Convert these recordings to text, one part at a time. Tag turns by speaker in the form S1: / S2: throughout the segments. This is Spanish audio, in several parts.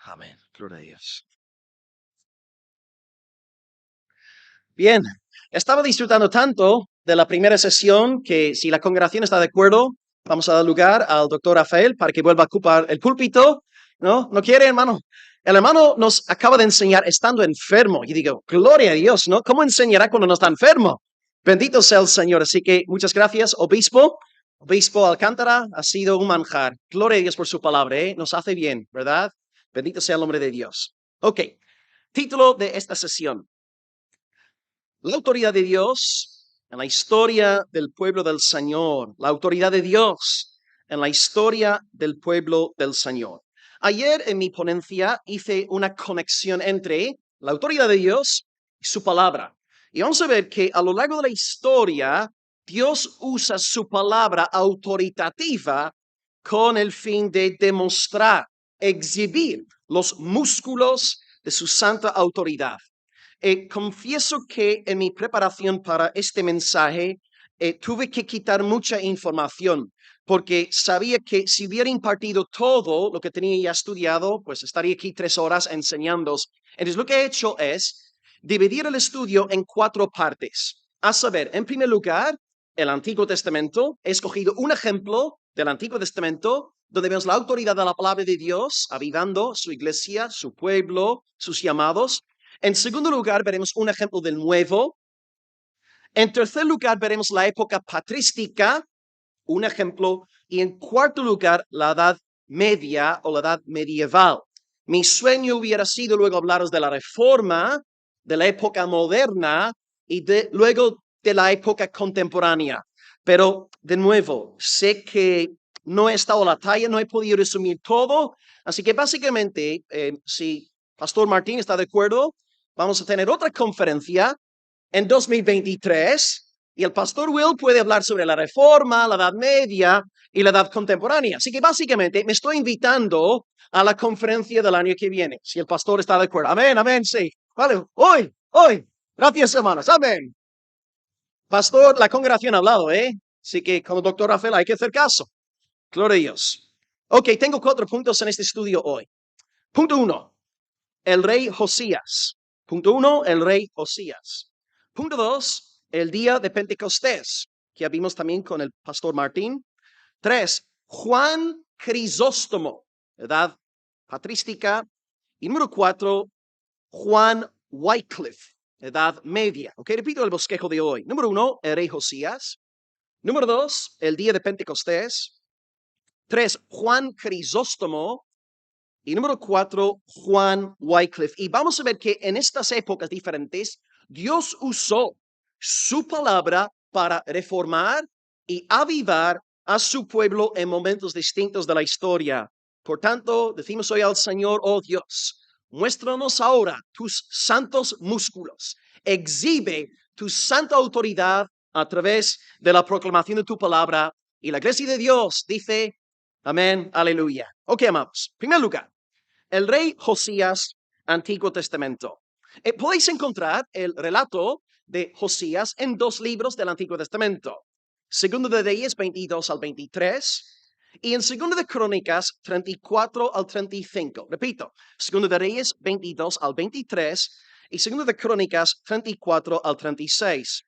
S1: Amén. Gloria a Dios. Bien, estaba disfrutando tanto de la primera sesión que si la congregación está de acuerdo, vamos a dar lugar al doctor Rafael para que vuelva a ocupar el púlpito. ¿No? ¿No quiere, hermano? El hermano nos acaba de enseñar estando enfermo. Y digo, gloria a Dios, ¿no? ¿Cómo enseñará cuando no está enfermo? Bendito sea el Señor. Así que muchas gracias, obispo. Obispo Alcántara, ha sido un manjar. Gloria a Dios por su palabra, ¿eh? Nos hace bien, ¿verdad? Bendito sea el nombre de Dios. Ok, título de esta sesión. La autoridad de Dios en la historia del pueblo del Señor. La autoridad de Dios en la historia del pueblo del Señor. Ayer en mi ponencia hice una conexión entre la autoridad de Dios y su palabra. Y vamos a ver que a lo largo de la historia, Dios usa su palabra autoritativa con el fin de demostrar, exhibir los músculos de su santa autoridad. Confieso que en mi preparación para este mensaje tuve que quitar mucha información porque sabía que si hubiera impartido todo lo que tenía ya estudiado, pues estaría aquí 3 horas enseñándoos. Entonces lo que he hecho es dividir el estudio en 4 partes. A saber, en primer lugar, el Antiguo Testamento. He escogido un ejemplo del Antiguo Testamento donde vemos la autoridad de la palabra de Dios avivando su iglesia, su pueblo, sus llamados. En segundo lugar, veremos un ejemplo del nuevo. En tercer lugar, veremos la época patrística, un ejemplo. Y en cuarto lugar, la edad media o la edad medieval. Mi sueño hubiera sido luego hablaros de la reforma, de la época moderna y luego de la época contemporánea. Pero de nuevo, sé que no he estado a la talla, no he podido resumir todo. Así que básicamente, si Pastor Martín está de acuerdo, vamos a tener otra conferencia en 2023 y el pastor Will puede hablar sobre la reforma, la edad media y la edad contemporánea. Así que básicamente me estoy invitando a la conferencia del año que viene, si el pastor está de acuerdo. Amén, amén, sí. Vale, hoy. Gracias, hermanos. Amén. Pastor, la congregación ha hablado, ¿eh? Así que como doctor Rafael hay que hacer caso. Gloria a Dios. Ok, tengo 4 puntos en este estudio hoy. Punto 1, el rey Josías. Punto 1, el rey Josías. Punto 2, el día de Pentecostés, que vimos también con el pastor Martín. 3, Juan Crisóstomo, edad patrística. Y número 4, Juan Wycliffe, edad media. Ok, repito el bosquejo de hoy. Número 1, el rey Josías. Número 2, el día de Pentecostés. 3, Juan Crisóstomo. Y número 4, Juan Wycliffe. Y vamos a ver que en estas épocas diferentes, Dios usó su palabra para reformar y avivar a su pueblo en momentos distintos de la historia. Por tanto, decimos hoy al Señor, oh Dios, muéstranos ahora tus santos músculos. Exhibe tu santa autoridad a través de la proclamación de tu palabra. Y la iglesia de Dios dice, amén, aleluya. Ok, amados. En primer lugar, el rey Josías, Antiguo Testamento. Podéis encontrar el relato de Josías en 2 libros del Antiguo Testamento. Segundo de Reyes 22 al 23 y en Segundo de Crónicas 34 al 35. Repito, Segundo de Reyes 22 al 23 y Segundo de Crónicas 34 al 36.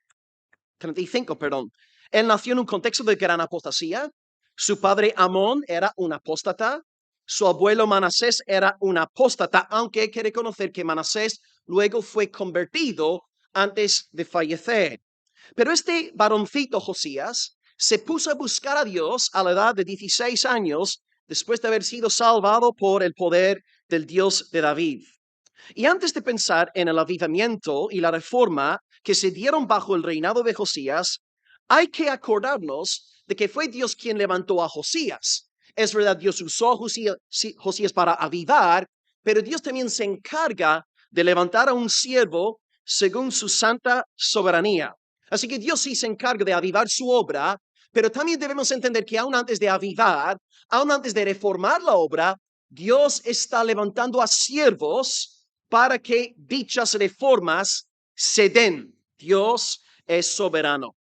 S1: 35, perdón. Él nació en un contexto de gran apostasía. Su padre Amón era un apóstata. Su abuelo Manasés era un apóstata, aunque hay que reconocer que Manasés luego fue convertido antes de fallecer. Pero este varoncito Josías se puso a buscar a Dios a la edad de 16 años después de haber sido salvado por el poder del Dios de David. Y antes de pensar en el avivamiento y la reforma que se dieron bajo el reinado de Josías, hay que acordarnos de que fue Dios quien levantó a Josías. Es verdad, Dios usó a Josías para avivar, pero Dios también se encarga de levantar a un siervo según su santa soberanía. Así que Dios sí se encarga de avivar su obra, pero también debemos entender que aún antes de avivar, aún antes de reformar la obra, Dios está levantando a siervos para que dichas reformas se den. Dios es soberano.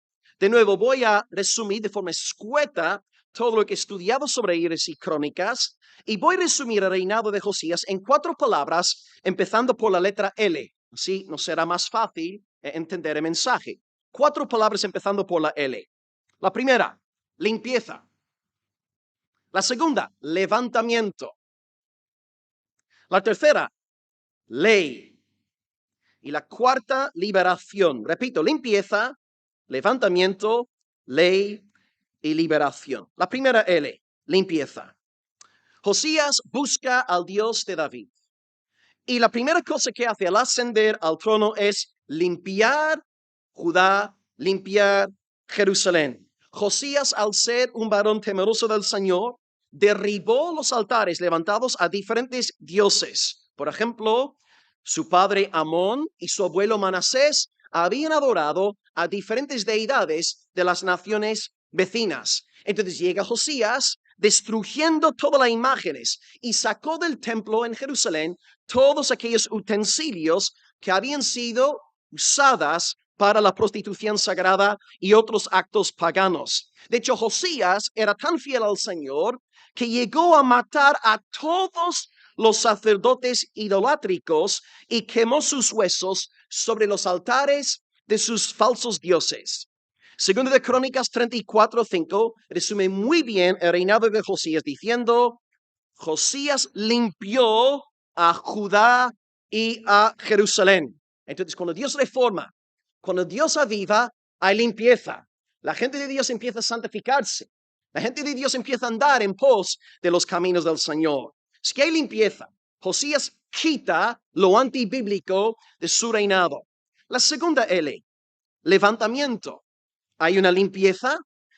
S1: De nuevo, voy a resumir de forma escueta todo lo que he estudiado sobre Reyes y Crónicas, y voy a resumir el reinado de Josías en 4 palabras, empezando por la letra L. Así nos será más fácil entender el mensaje. 4 palabras empezando por la L. La primera, limpieza. La segunda, levantamiento. La tercera, ley. Y la cuarta, liberación. Repito, limpieza, levantamiento, ley y liberación. La primera L, limpieza. Josías busca al Dios de David. Y la primera cosa que hace al ascender al trono es limpiar Judá, limpiar Jerusalén. Josías, al ser un varón temeroso del Señor, derribó los altares levantados a diferentes dioses. Por ejemplo, su padre Amón y su abuelo Manasés habían adorado a diferentes deidades de las naciones vecinas. Entonces llega Josías destruyendo todas las imágenes y sacó del templo en Jerusalén todos aquellos utensilios que habían sido usadas para la prostitución sagrada y otros actos paganos. De hecho, Josías era tan fiel al Señor que llegó a matar a todos los sacerdotes idolátricos y quemó sus huesos sobre los altares de sus falsos dioses. Segundo de Crónicas 34:5 resume muy bien el reinado de Josías diciendo: Josías limpió a Judá y a Jerusalén. Entonces, cuando Dios reforma, cuando Dios aviva, hay limpieza. La gente de Dios empieza a santificarse. La gente de Dios empieza a andar en pos de los caminos del Señor. Es que hay limpieza. Josías quita lo antibíblico de su reinado. La segunda L, levantamiento. Hay una limpieza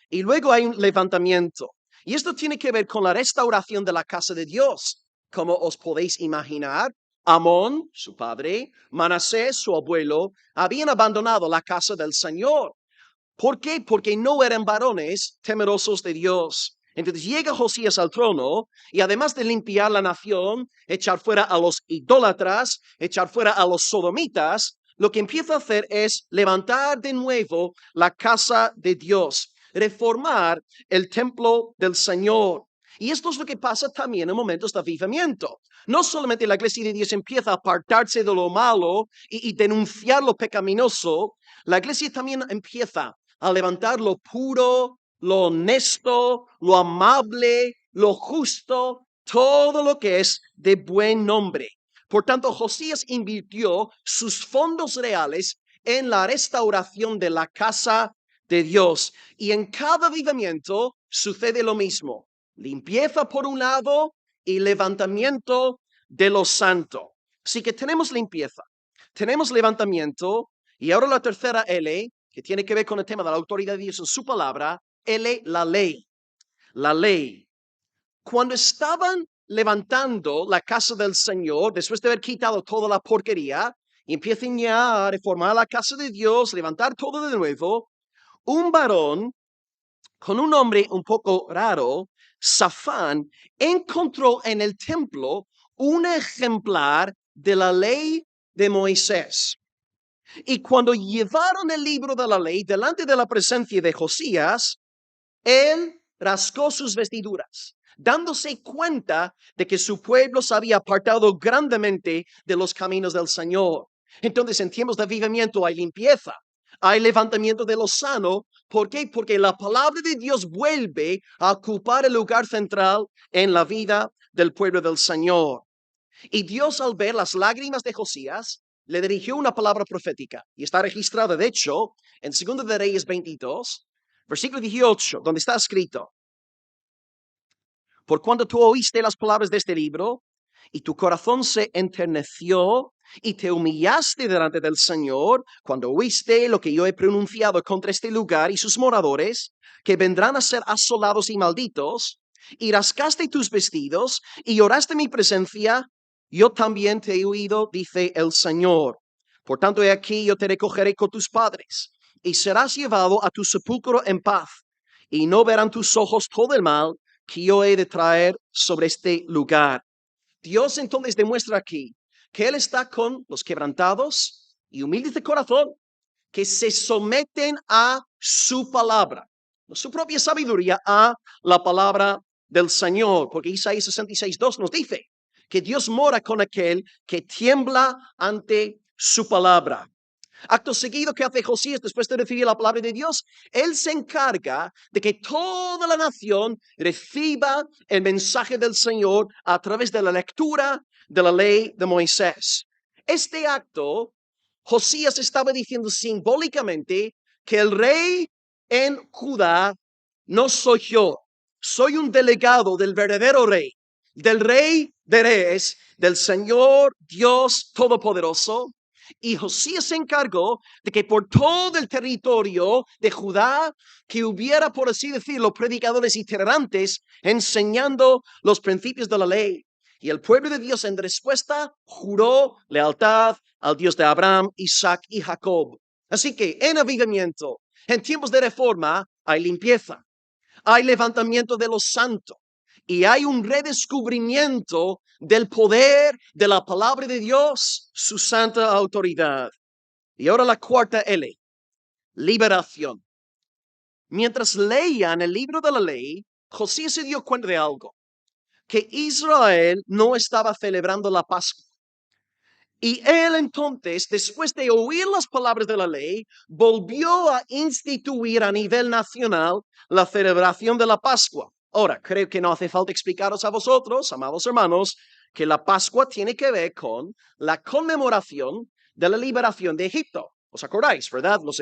S1: y luego hay un levantamiento. Y esto tiene que ver con la restauración de la casa de Dios. Como os podéis imaginar, Amón, su padre, Manasés, su abuelo, habían abandonado la casa del Señor. ¿Por qué? Porque no eran varones temerosos de Dios. Entonces llega Josías al trono y además de limpiar la nación, echar fuera a los idólatras, echar fuera a los sodomitas, lo que empieza a hacer es levantar de nuevo la casa de Dios, reformar el templo del Señor. Y esto es lo que pasa también en momentos de avivamiento. No solamente la iglesia de Dios empieza a apartarse de lo malo y denunciar lo pecaminoso, la iglesia también empieza a levantar lo puro, lo honesto, lo amable, lo justo, todo lo que es de buen nombre. Por tanto, Josías invirtió sus fondos reales en la restauración de la casa de Dios. Y en cada avivamiento sucede lo mismo. Limpieza por un lado y levantamiento de los santos. Así que tenemos limpieza, tenemos levantamiento y ahora la tercera L, que tiene que ver con el tema de la autoridad de Dios en su palabra, L, la ley. La ley. Cuando estaban levantando la casa del Señor, después de haber quitado toda la porquería, y empiezan ya a reformar la casa de Dios, levantar todo de nuevo, un varón con un nombre un poco raro, Safán, encontró en el templo un ejemplar de la ley de Moisés. Y cuando llevaron el libro de la ley delante de la presencia de Josías, él rascó sus vestiduras, dándose cuenta de que su pueblo se había apartado grandemente de los caminos del Señor. Entonces, en tiempos de avivamiento hay limpieza, hay levantamiento de lo sano. ¿Por qué? Porque la palabra de Dios vuelve a ocupar el lugar central en la vida del pueblo del Señor. Y Dios, al ver las lágrimas de Josías, le dirigió una palabra profética. Y está registrada, de hecho, en 2 de Reyes 22, versículo 18, donde está escrito: por cuando tú oíste las palabras de este libro, y tu corazón se enterneció, y te humillaste delante del Señor, cuando oíste lo que yo he pronunciado contra este lugar y sus moradores, que vendrán a ser asolados y malditos, y rascaste tus vestidos, y lloraste mi presencia, yo también te he oído, dice el Señor. Por tanto, he aquí, yo te recogeré con tus padres, y serás llevado a tu sepulcro en paz, y no verán tus ojos todo el mal que yo he de traer sobre este lugar. Dios entonces demuestra aquí que Él está con los quebrantados y humildes de corazón, que se someten a su palabra, su propia sabiduría, a la palabra del Señor, porque Isaías 66:2 nos dice que Dios mora con aquel que tiembla ante su palabra. Acto seguido, ¿qué hace Josías después de recibir la palabra de Dios? Él se encarga de que toda la nación reciba el mensaje del Señor a través de la lectura de la ley de Moisés. Este acto, Josías estaba diciendo simbólicamente que el rey en Judá no soy yo, soy un delegado del verdadero rey, del rey de reyes, del Señor Dios Todopoderoso. Y Josías se encargó de que por todo el territorio de Judá, que hubiera, por así decirlo, predicadores itinerantes enseñando los principios de la ley. Y el pueblo de Dios en respuesta juró lealtad al Dios de Abraham, Isaac y Jacob. Así que en avivamiento, en tiempos de reforma, hay limpieza, hay levantamiento de los santos y hay un redescubrimiento del poder de la palabra de Dios, su santa autoridad. Y ahora la cuarta L, liberación. Mientras leían el libro de la ley, Josías se dio cuenta de algo, que Israel no estaba celebrando la Pascua. Y él entonces, después de oír las palabras de la ley, volvió a instituir a nivel nacional la celebración de la Pascua. Ahora, creo que no hace falta explicaros a vosotros, amados hermanos, que la Pascua tiene que ver con la conmemoración de la liberación de Egipto. ¿Os acordáis, verdad? Los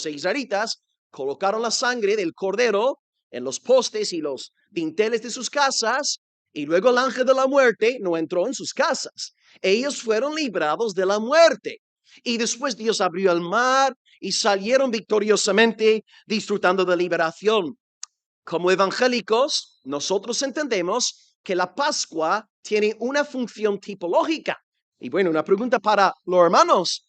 S1: israelitas colocaron la sangre del cordero en los postes y los dinteles de sus casas, y luego el ángel de la muerte no entró en sus casas. Ellos fueron librados de la muerte. Y después Dios abrió el mar y salieron victoriosamente disfrutando de liberación. Como evangélicos, nosotros entendemos que la Pascua tiene una función tipológica. Y bueno, una pregunta para los hermanos.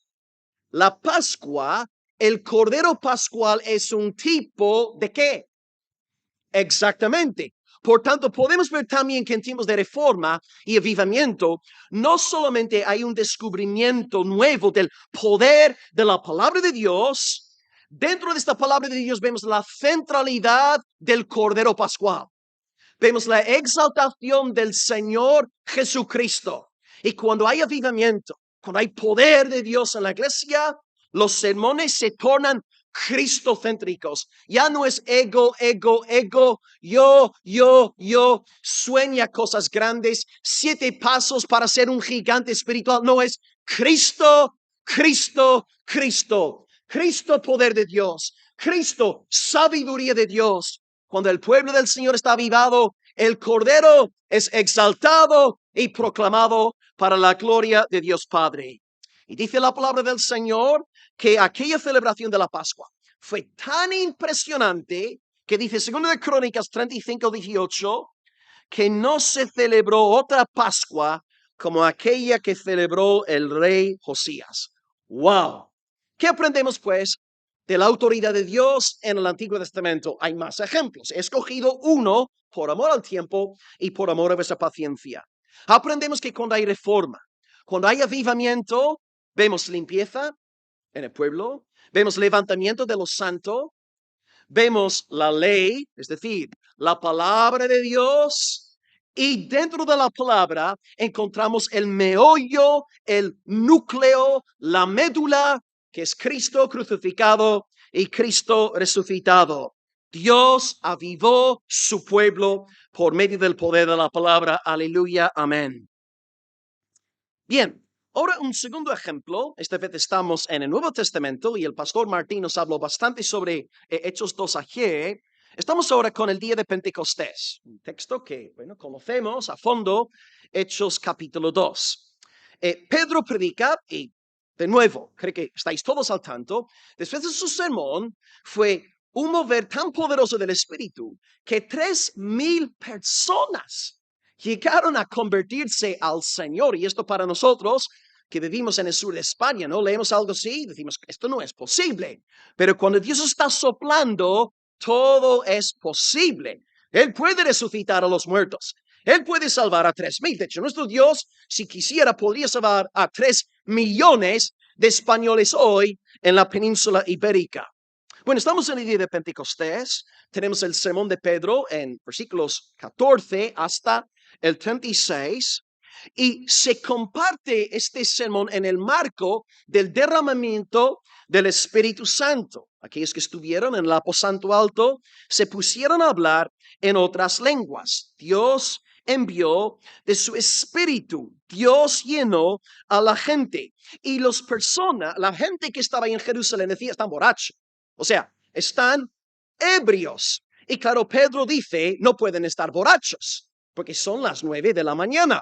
S1: La Pascua, el Cordero Pascual, ¿es un tipo de qué? Exactamente. Por tanto, podemos ver también que en tiempos de reforma y avivamiento, no solamente hay un descubrimiento nuevo del poder de la palabra de Dios, dentro de esta palabra de Dios vemos la centralidad del Cordero Pascual. Vemos la exaltación del Señor Jesucristo. Y cuando hay avivamiento, cuando hay poder de Dios en la iglesia, los sermones se tornan cristocéntricos. Ya no es ego, yo, sueña cosas grandes, 7 pasos para ser un gigante espiritual. No, es Cristo, Cristo, Cristo. Cristo, poder de Dios. Cristo, sabiduría de Dios. Cuando el pueblo del Señor está avivado, el Cordero es exaltado y proclamado para la gloria de Dios Padre. Y dice la palabra del Señor que aquella celebración de la Pascua fue tan impresionante que dice 2 de Crónicas 35:18 que no se celebró otra Pascua como aquella que celebró el rey Josías. ¡Wow! ¿Qué aprendemos pues de la autoridad de Dios en el Antiguo Testamento? Hay más ejemplos. He escogido uno por amor al tiempo y por amor a vuestra paciencia. Aprendemos que cuando hay reforma, cuando hay avivamiento, vemos limpieza en el pueblo, vemos levantamiento de los santos, vemos la ley, es decir, la palabra de Dios, y dentro de la palabra encontramos el meollo, el núcleo, la médula, que es Cristo crucificado y Cristo resucitado. Dios avivó su pueblo por medio del poder de la palabra. Aleluya, amén. Bien, ahora un segundo ejemplo. Esta vez estamos en el Nuevo Testamento y el pastor Martín nos habló bastante sobre Hechos 2 ayer. Estamos ahora con el día de Pentecostés, un texto que, bueno, conocemos a fondo, Hechos capítulo 2. Pedro predica y, de nuevo, creo que estáis todos al tanto, después de su sermón fue un mover tan poderoso del Espíritu que 3,000 personas llegaron a convertirse al Señor. Y esto para nosotros que vivimos en el sur de España, ¿no? Leemos algo así y decimos, esto no es posible. Pero cuando Dios está soplando, todo es posible. Él puede resucitar a los muertos. Él puede salvar a 3,000. De hecho, nuestro Dios, si quisiera, podría salvar a 3 millones de españoles hoy en la península ibérica. Bueno, estamos en el día de Pentecostés, tenemos el sermón de Pedro en versículos 14 hasta el 36, y se comparte este sermón en el marco del derramamiento del Espíritu Santo. Aquellos que estuvieron en el aposento alto se pusieron a hablar en otras lenguas. Dios envió de su espíritu. Dios llenó a la gente. Y la gente que estaba en Jerusalén decía, están borrachos. O sea, están ebrios. Y claro, Pedro dice, no pueden estar borrachos, porque son las 9 de la mañana.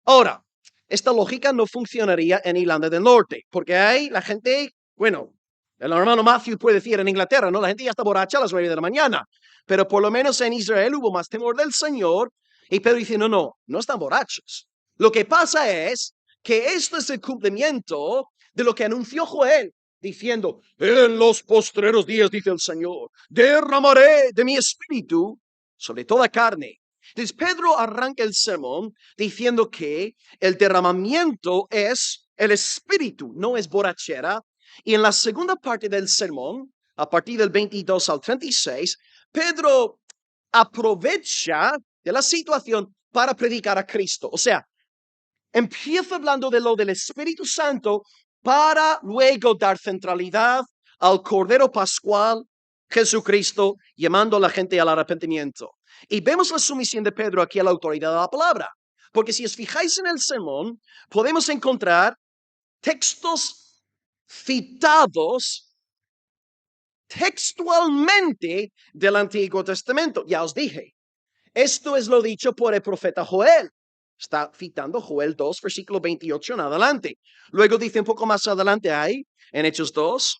S1: Ahora, esta lógica no funcionaría en Irlanda del Norte, porque hay la gente, bueno, el hermano Matthew puede decir en Inglaterra, ¿no? La gente ya está borracha a las 9 de la mañana, pero por lo menos en Israel hubo más temor del Señor, y Pedro dice, no están borrachos. Lo que pasa es que esto es el cumplimiento de lo que anunció Joel, diciendo, en los postreros días, dice el Señor, derramaré de mi espíritu sobre toda carne. Entonces Pedro arranca el sermón diciendo que el derramamiento es el espíritu, no es borrachera. Y en la segunda parte del sermón, a partir del 22 al 36, Pedro aprovecha de la situación para predicar a Cristo. O sea, empieza hablando de lo del Espíritu Santo para luego dar centralidad al Cordero Pascual, Jesucristo, llamando a la gente al arrepentimiento. Y vemos la sumisión de Pedro aquí a la autoridad de la palabra. Porque si os fijáis en el sermón, podemos encontrar textos citados textualmente del Antiguo Testamento. Ya os dije, esto es lo dicho por el profeta Joel. Está citando Joel 2, versículo 28 en adelante. Luego dice un poco más adelante ahí, en Hechos 2,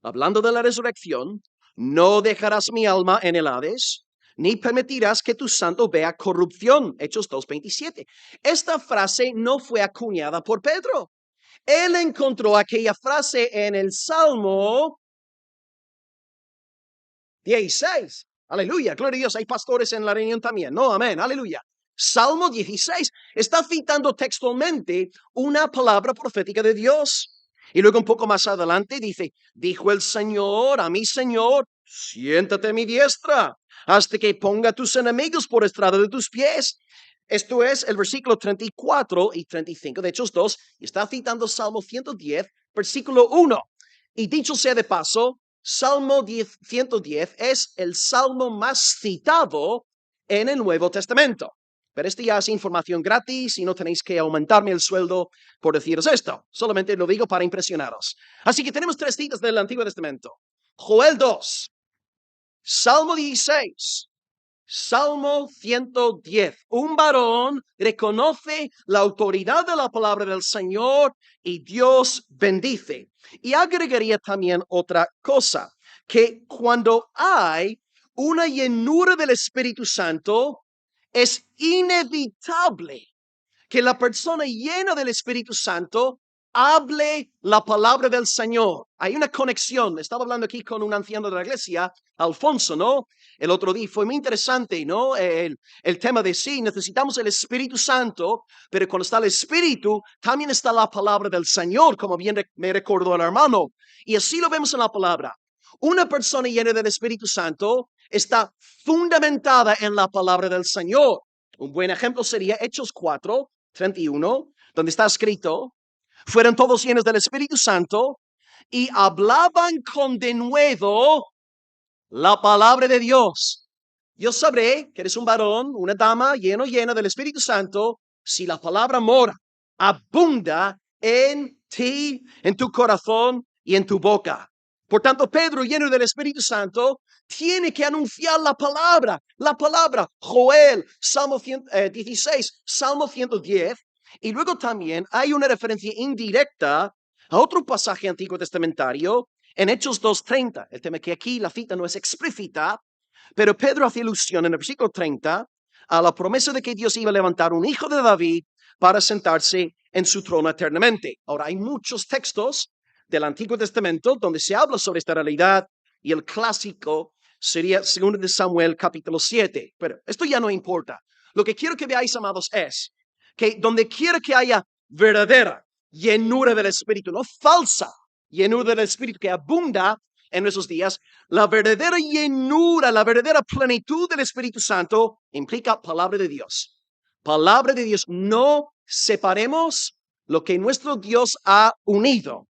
S1: hablando de la resurrección, no dejarás mi alma en el Hades, ni permitirás que tu santo vea corrupción. Hechos 2, 27. Esta frase no fue acuñada por Pedro. Él encontró aquella frase en el Salmo 16. Aleluya, gloria a Dios. Hay pastores en la reunión también. No, amén, aleluya. Salmo 16 está citando textualmente una palabra profética de Dios. Y luego un poco más adelante dice, dijo el Señor a mi Señor, siéntate a mi diestra hasta que ponga a tus enemigos por estrado de tus pies. Esto es el versículo 34 y 35 de Hechos 2. Y está citando Salmo 110, versículo 1. Y dicho sea de paso, Salmo 110 es el salmo más citado en el Nuevo Testamento. Pero este ya es información gratis y no tenéis que aumentarme el sueldo por deciros esto. Solamente lo digo para impresionaros. Así que tenemos 3 citas del Antiguo Testamento. Joel 2, Salmo 16, Salmo 110. Un varón reconoce la autoridad de la palabra del Señor y Dios bendice. Y agregaría también otra cosa, que cuando hay una llenura del Espíritu Santo, es inevitable que la persona llena del Espíritu Santo hable la palabra del Señor. Hay una conexión. Estaba hablando aquí con un anciano de la iglesia, Alfonso, ¿no? El otro día fue muy interesante, ¿no? El tema de sí, necesitamos el Espíritu Santo, pero cuando está el Espíritu, también está la palabra del Señor, como bien me recordó el hermano. Y así lo vemos en la palabra. Una persona llena del Espíritu Santo está fundamentada en la palabra del Señor. Un buen ejemplo sería Hechos 4, 31, donde está escrito, fueron todos llenos del Espíritu Santo y hablaban con denuedo la palabra de Dios. Yo sabré que eres un varón, una dama llena del Espíritu Santo, si la palabra mora, abunda en ti, en tu corazón y en tu boca. Por tanto, Pedro, lleno del Espíritu Santo, tiene que anunciar la palabra, Joel, Salmo 16, Salmo 110, y luego también hay una referencia indirecta a otro pasaje antiguo testamentario en Hechos 2:30. El tema que aquí la cita no es explícita, pero Pedro hace ilusión en el versículo 30 a la promesa de que Dios iba a levantar un hijo de David para sentarse en su trono eternamente. Ahora, hay muchos textos del Antiguo Testamento donde se habla sobre esta realidad y el clásico sería 2 de Samuel capítulo 7. Pero esto ya no importa. Lo que quiero que veáis, amados, es que donde quiera que haya verdadera, llenura del Espíritu, no falsa llenura del Espíritu que abunda en nuestros días. La verdadera llenura, la verdadera plenitud del Espíritu Santo implica palabra de Dios. Palabra de Dios. No separemos lo que nuestro Dios ha unido.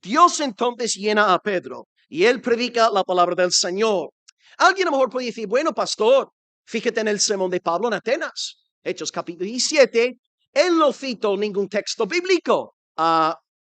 S1: Dios entonces llena a Pedro y él predica la palabra del Señor. Alguien a lo mejor puede decir, bueno, pastor, fíjate en el sermón de Pablo en Atenas, Hechos capítulo 17, él no citó ningún texto bíblico.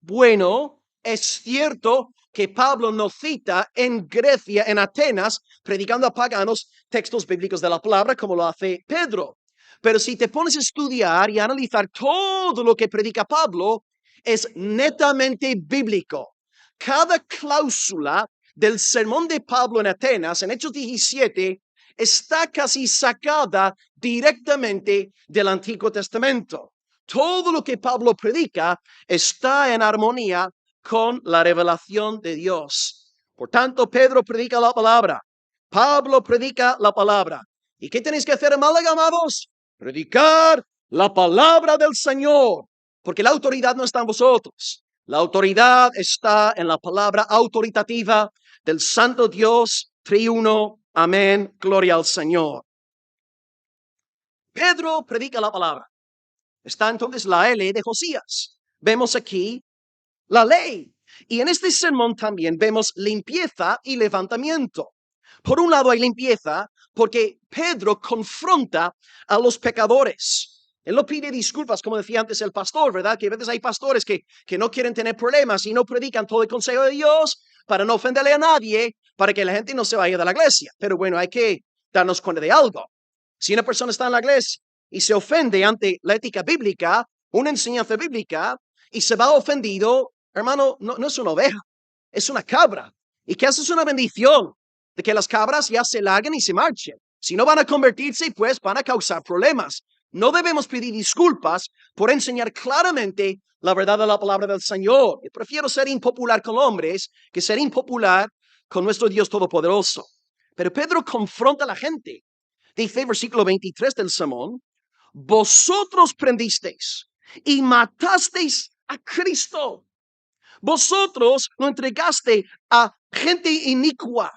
S1: Bueno, es cierto que Pablo no cita en Grecia, en Atenas, predicando a paganos, textos bíblicos de la palabra como lo hace Pedro. Pero si te pones a estudiar y a analizar todo lo que predica Pablo, es netamente bíblico. Cada cláusula del sermón de Pablo en Atenas, en Hechos 17, está casi sacada directamente del Antiguo Testamento. Todo lo que Pablo predica está en armonía con la revelación de Dios. Por tanto, Pedro predica la palabra. Pablo predica la palabra. ¿Y qué tenéis que hacer en Málaga, amados? Predicar la palabra del Señor. Porque la autoridad no está en vosotros. La autoridad está en la palabra autoritativa del Santo Dios triuno. Amén. Gloria al Señor. Pedro predica la palabra. Está entonces la ley de Josías. Vemos aquí la ley. Y en este sermón también vemos limpieza y levantamiento. Por un lado hay limpieza porque Pedro confronta a los pecadores. Él no pide disculpas, como decía antes el pastor, ¿verdad? Que a veces hay pastores que no quieren tener problemas y no predican todo el consejo de Dios para no ofenderle a nadie, para que la gente no se vaya de la iglesia. Pero bueno, hay que darnos cuenta de algo. Si una persona está en la iglesia y se ofende ante la ética bíblica, una enseñanza bíblica, y se va ofendido, hermano, no es una oveja, es una cabra. Y que eso es una bendición de que las cabras ya se larguen y se marchen. Si no van a convertirse, pues van a causar problemas. No debemos pedir disculpas por enseñar claramente la verdad de la palabra del Señor. Yo prefiero ser impopular con hombres que ser impopular con nuestro Dios Todopoderoso. Pero Pedro confronta a la gente. Dice, versículo 23 del sermón, vosotros prendisteis y matasteis a Cristo. Vosotros lo entregaste a gente inicua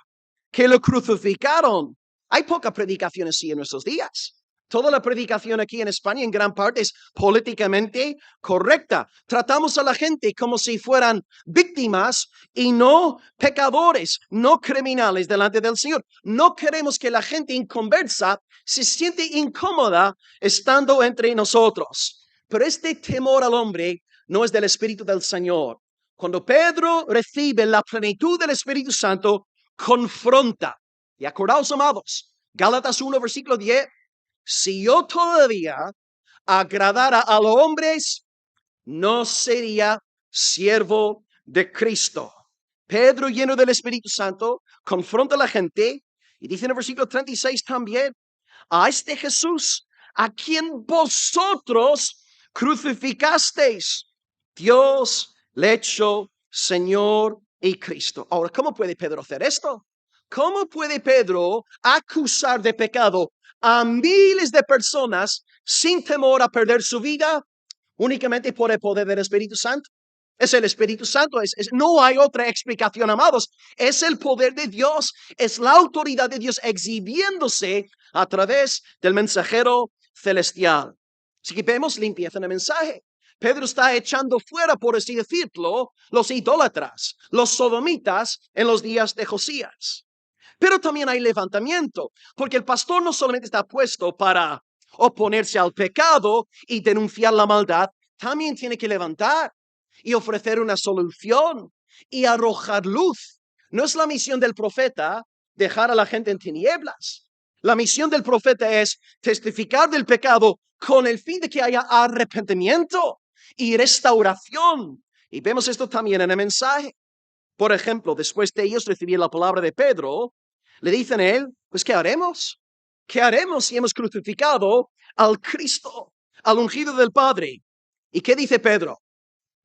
S1: que lo crucificaron. Hay poca predicación así en nuestros días. Toda la predicación aquí en España en gran parte es políticamente correcta. Tratamos a la gente como si fueran víctimas y no pecadores, no criminales delante del Señor. No queremos que la gente inconversa se siente incómoda estando entre nosotros. Pero este temor al hombre no es del Espíritu del Señor. Cuando Pedro recibe la plenitud del Espíritu Santo, confronta. Y acordaos, amados, Gálatas 1, versículo 10, si yo todavía agradara a los hombres, no sería siervo de Cristo. Pedro, lleno del Espíritu Santo, confronta a la gente y dice en el versículo 36 también, a este Jesús, a quien vosotros crucificasteis, Dios le echó Señor y Cristo. Ahora, ¿cómo puede Pedro hacer esto? ¿Cómo puede Pedro acusar de pecado a miles de personas sin temor a perder su vida únicamente por el poder del Espíritu Santo? Es el Espíritu Santo, no hay otra explicación, amados. Es el poder de Dios, es la autoridad de Dios exhibiéndose a través del mensajero celestial. Así que vemos limpieza en el mensaje. Pedro está echando fuera, por así decirlo, los idólatras, los sodomitas en los días de Josías. Pero también hay levantamiento, porque el pastor no solamente está puesto para oponerse al pecado y denunciar la maldad, también tiene que levantar y ofrecer una solución y arrojar luz. No es la misión del profeta dejar a la gente en tinieblas. La misión del profeta es testificar del pecado con el fin de que haya arrepentimiento y restauración. Y vemos esto también en el mensaje. Por ejemplo, después de ellos recibir la palabra de Pedro, le dicen a él, pues ¿qué haremos? ¿Qué haremos si hemos crucificado al Cristo, al ungido del Padre? ¿Y qué dice Pedro?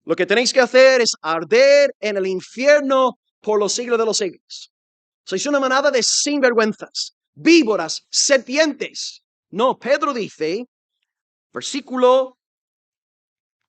S1: Lo que tenéis que hacer es arder en el infierno por los siglos de los siglos. Sois una manada de sinvergüenzas, víboras, serpientes. No, Pedro dice, versículo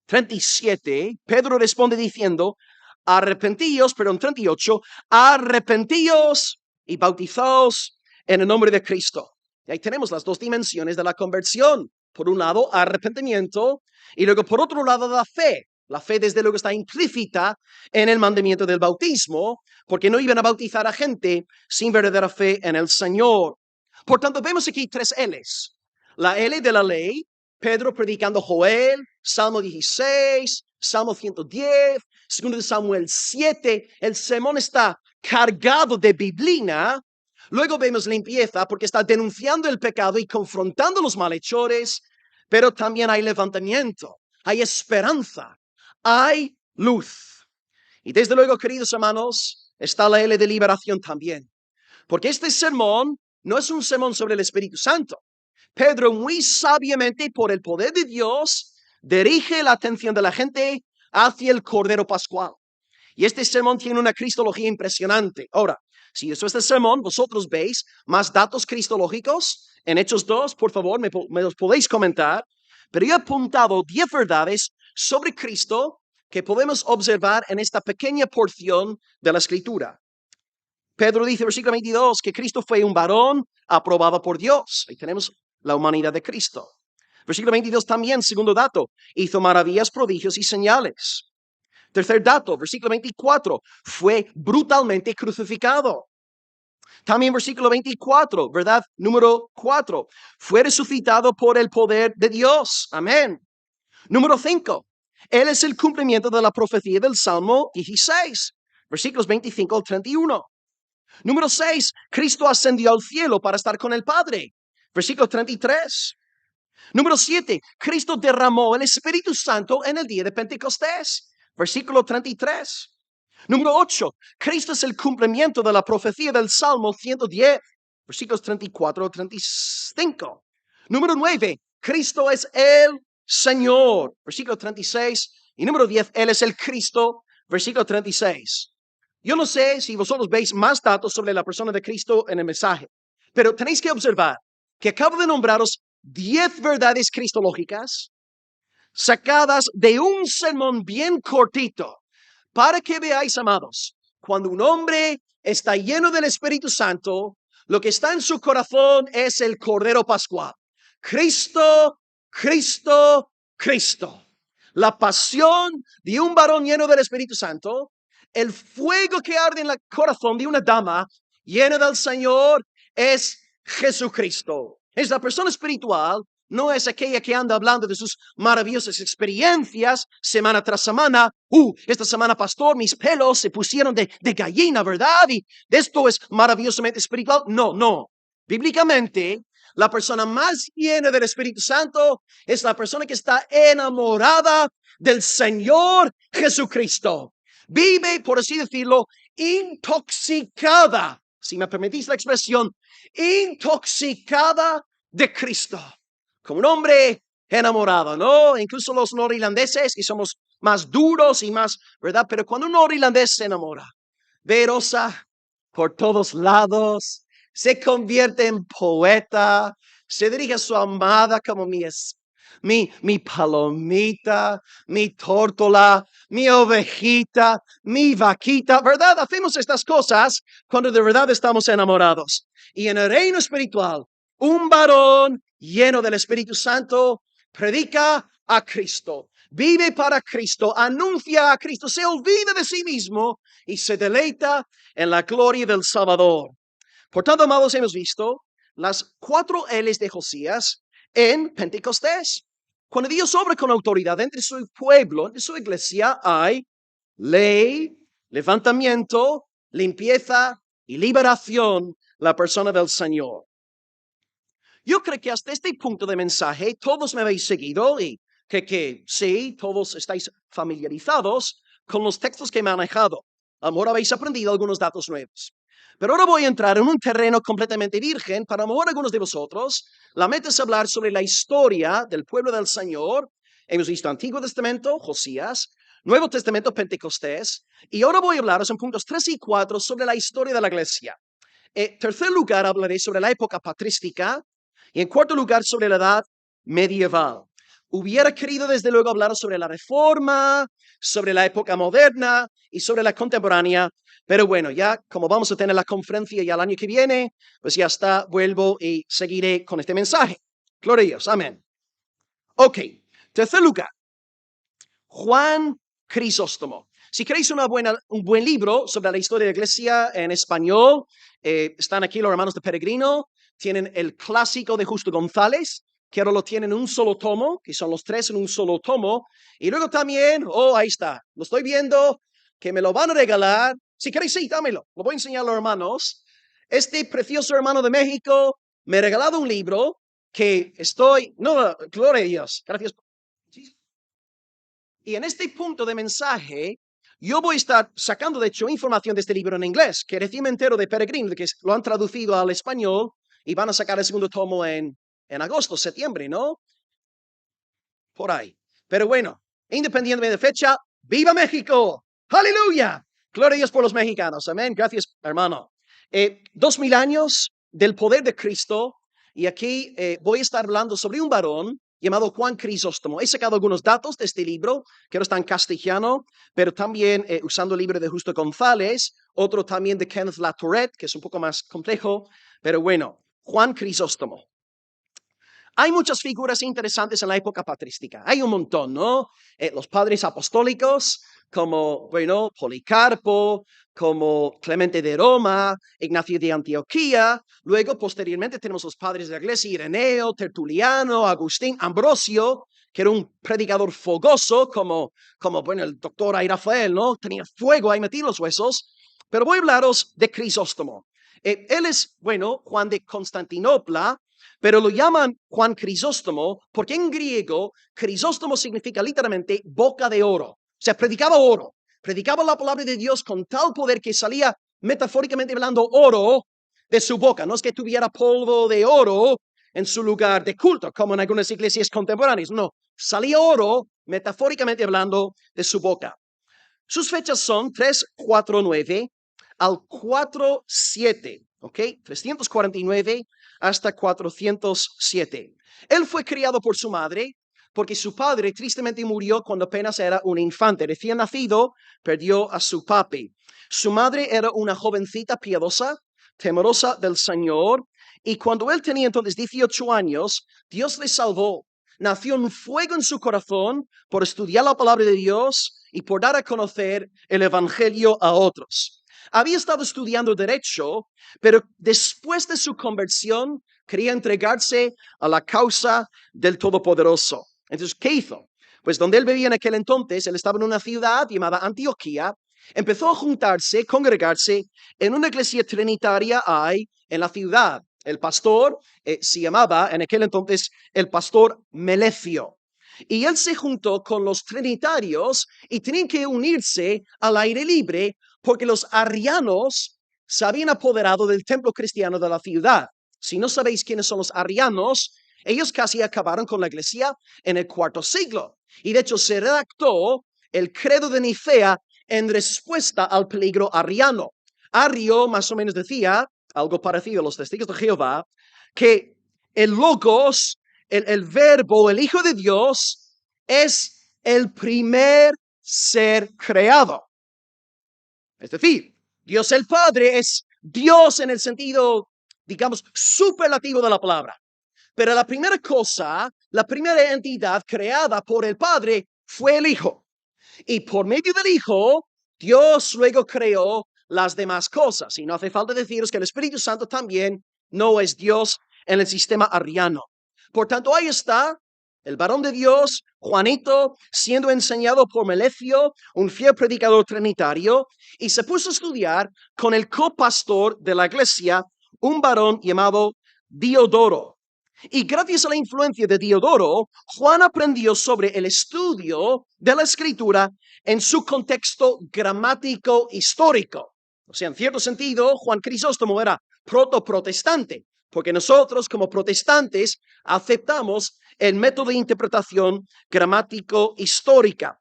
S1: 37, Pedro responde diciendo, arrepentíos, perdón, 38, arrepentíos y bautizaos en el nombre de Cristo. Y ahí tenemos las dos dimensiones de la conversión. Por un lado, arrepentimiento, y luego por otro lado, la fe. La fe desde luego está implícita en el mandamiento del bautismo, porque no iban a bautizar a gente sin verdadera fe en el Señor. Por tanto, vemos aquí tres L's. La L de la ley, Pedro predicando Joel, Salmo 16, Salmo 110, 2 de Samuel 7. El sermón está cargado de biblina. Luego vemos limpieza porque está denunciando el pecado y confrontando los malhechores, pero también hay levantamiento, hay esperanza, hay luz. Y desde luego, queridos hermanos, está la L de liberación también, porque este sermón no es un sermón sobre el Espíritu Santo. Pedro muy sabiamente, por el poder de Dios, dirige la atención de la gente hacia el Cordero Pascual. Y este sermón tiene una cristología impresionante. Ahora, si después del sermón vosotros veis más datos cristológicos en Hechos 2, por favor, me los podéis comentar. Pero yo he apuntado 10 verdades sobre Cristo que podemos observar en esta pequeña porción de la Escritura. Pedro dice, versículo 22, que Cristo fue un varón aprobado por Dios. Ahí tenemos la humanidad de Cristo. Versículo 22 también, segundo dato, hizo maravillas, prodigios y señales. Tercer dato, versículo 24, fue brutalmente crucificado. También versículo 24, verdad número 4, fue resucitado por el poder de Dios. Amén. Número 5, Él es el cumplimiento de la profecía del Salmo 16, versículos 25 al 31. Número 6, Cristo ascendió al cielo para estar con el Padre. Versículo 33. Número 7, Cristo derramó el Espíritu Santo en el día de Pentecostés. Versículo 33. Número 8, Cristo es el cumplimiento de la profecía del Salmo 110. Versículos 34 al 35. Número 9, Cristo es el Señor. Versículo 36. Y número 10, Él es el Cristo. Versículo 36. Yo no sé si vosotros veis más datos sobre la persona de Cristo en el mensaje, pero tenéis que observar que acabo de nombraros 10 verdades cristológicas sacadas de un sermón bien cortito, para que veáis, amados, cuando un hombre está lleno del Espíritu Santo, lo que está en su corazón es el Cordero Pascual. Cristo, Cristo, Cristo. La pasión de un varón lleno del Espíritu Santo, el fuego que arde en el corazón de una dama llena del Señor es Jesucristo. Es la persona espiritual, no es aquella que anda hablando de sus maravillosas experiencias semana tras semana. Esta semana, pastor, mis pelos se pusieron de gallina, ¿verdad? Y esto es maravillosamente espiritual. No. Bíblicamente, la persona más llena del Espíritu Santo es la persona que está enamorada del Señor Jesucristo. Vive, por así decirlo, intoxicada, si me permitís la expresión, intoxicada de Cristo. Como un hombre enamorado, ¿no? Incluso los norirlandeses, que somos más duros y más, ¿verdad? Pero cuando un norirlandés se enamora, ve rosa por todos lados, se convierte en poeta, se dirige a su amada como mi palomita, mi tórtola, mi ovejita, mi vaquita, ¿verdad? Hacemos estas cosas cuando de verdad estamos enamorados. Y en el reino espiritual, un varón lleno del Espíritu Santo predica a Cristo, vive para Cristo, anuncia a Cristo, se olvida de sí mismo y se deleita en la gloria del Salvador. Por tanto, amados, hemos visto las 4 L's de Josías en Pentecostés. Cuando Dios obra con autoridad entre su pueblo, entre su iglesia, hay ley, levantamiento, limpieza y liberación, la persona del Señor. Yo creo que hasta este punto de mensaje todos me habéis seguido y que sí, todos estáis familiarizados con los textos que he manejado. A lo mejor habéis aprendido algunos datos nuevos. Pero ahora voy a entrar en un terreno completamente virgen para a lo mejor algunos de vosotros. La meta es hablar sobre la historia del pueblo del Señor. Hemos visto Antiguo Testamento, Josías, Nuevo Testamento, Pentecostés. Y ahora voy a hablaros en puntos 3 y 4 sobre la historia de la iglesia. En tercer lugar, hablaré sobre la época patrística. Y en cuarto lugar, sobre la edad medieval. hubiera querido desde luego hablar sobre la Reforma, sobre la época moderna y sobre la contemporánea, pero bueno, ya como vamos a tener la conferencia ya el año que viene, pues ya está, vuelvo y seguiré con este mensaje. Gloria a Dios, amén. Ok, tercer lugar, Juan Crisóstomo. Si queréis un buen libro sobre la historia de la iglesia en español, están aquí los hermanos de Peregrino, tienen el clásico de Justo González, que ahora lo tienen en un solo tomo, que son los tres en un solo tomo, y luego también, ahí está, lo estoy viendo, que me lo van a regalar. Si queréis, sí, dámelo, lo voy a enseñar a los hermanos. Este precioso hermano de México me ha regalado un libro que gloria a Dios, gracias. Y en este punto de mensaje, yo voy a estar sacando, de hecho, información de este libro en inglés, que recién me entero de Peregrino, que lo han traducido al español y van a sacar el segundo tomo en agosto, septiembre, ¿no? Por ahí. Pero bueno, independientemente de fecha, ¡viva México! ¡Aleluya! Gloria a Dios por los mexicanos. Amén. Gracias, hermano. 2000 años del poder de Cristo. Y aquí voy a estar hablando sobre un varón llamado Juan Crisóstomo. He sacado algunos datos de este libro, que ahora está en castellano, pero también usando el libro de Justo González, otro también de Kenneth Latourette, que es un poco más complejo, pero bueno, Juan Crisóstomo. Hay muchas figuras interesantes en la época patrística. Hay un montón, ¿no? Los padres apostólicos, como, bueno, Policarpo, como Clemente de Roma, Ignacio de Antioquía. Luego, posteriormente, tenemos los padres de la iglesia, Ireneo, Tertuliano, Agustín, Ambrosio, que era un predicador fogoso, como bueno, el doctor ahí Rafael, ¿no? Tenía fuego ahí metido los huesos. Pero voy a hablaros de Crisóstomo. Él es, bueno, Juan de Constantinopla, pero lo llaman Juan Crisóstomo porque en griego Crisóstomo significa literalmente boca de oro. O sea, predicaba la palabra de Dios con tal poder que salía metafóricamente hablando oro de su boca. No es que tuviera polvo de oro en su lugar de culto, como en algunas iglesias contemporáneas. No, salía oro metafóricamente hablando de su boca. Sus fechas son 349 al 47, ¿ok? 349 hasta 407. Él fue criado por su madre porque su padre tristemente murió cuando apenas era un infante. Recién nacido, perdió a su papi. Su madre era una jovencita piadosa, temerosa del Señor, y cuando él tenía entonces 18 años, Dios le salvó. Nació un fuego en su corazón por estudiar la palabra de Dios y por dar a conocer el evangelio a otros. Había estado estudiando derecho, pero después de su conversión quería entregarse a la causa del Todopoderoso. Entonces, ¿qué hizo? Pues donde él vivía en aquel entonces, él estaba en una ciudad llamada Antioquía, empezó a juntarse, congregarse en una iglesia trinitaria hay en la ciudad. El pastor se llamaba en aquel entonces el pastor Melecio. Y él se juntó con los trinitarios y tenían que unirse al aire libre porque los arrianos se habían apoderado del templo cristiano de la ciudad. Si no sabéis quiénes son los arrianos, ellos casi acabaron con la iglesia en el cuarto siglo. Y de hecho se redactó el credo de Nicea en respuesta al peligro arriano. Arrio más o menos decía, algo parecido a los testigos de Jehová, que el logos, el verbo, el Hijo de Dios, es el primer ser creado. Es decir, Dios el Padre es Dios en el sentido, digamos, superlativo de la palabra. Pero la primera cosa, la primera entidad creada por el Padre fue el Hijo. Y por medio del Hijo, Dios luego creó las demás cosas. Y no hace falta deciros que el Espíritu Santo también no es Dios en el sistema arriano. Por tanto, ahí está el varón de Dios, Juanito, siendo enseñado por Melecio, un fiel predicador trinitario, y se puso a estudiar con el copastor de la iglesia, un varón llamado Diodoro. Y gracias a la influencia de Diodoro, Juan aprendió sobre el estudio de la escritura en su contexto gramático histórico. O sea, en cierto sentido, Juan Crisóstomo era proto-protestante, porque nosotros como protestantes aceptamos el método de interpretación gramático histórica.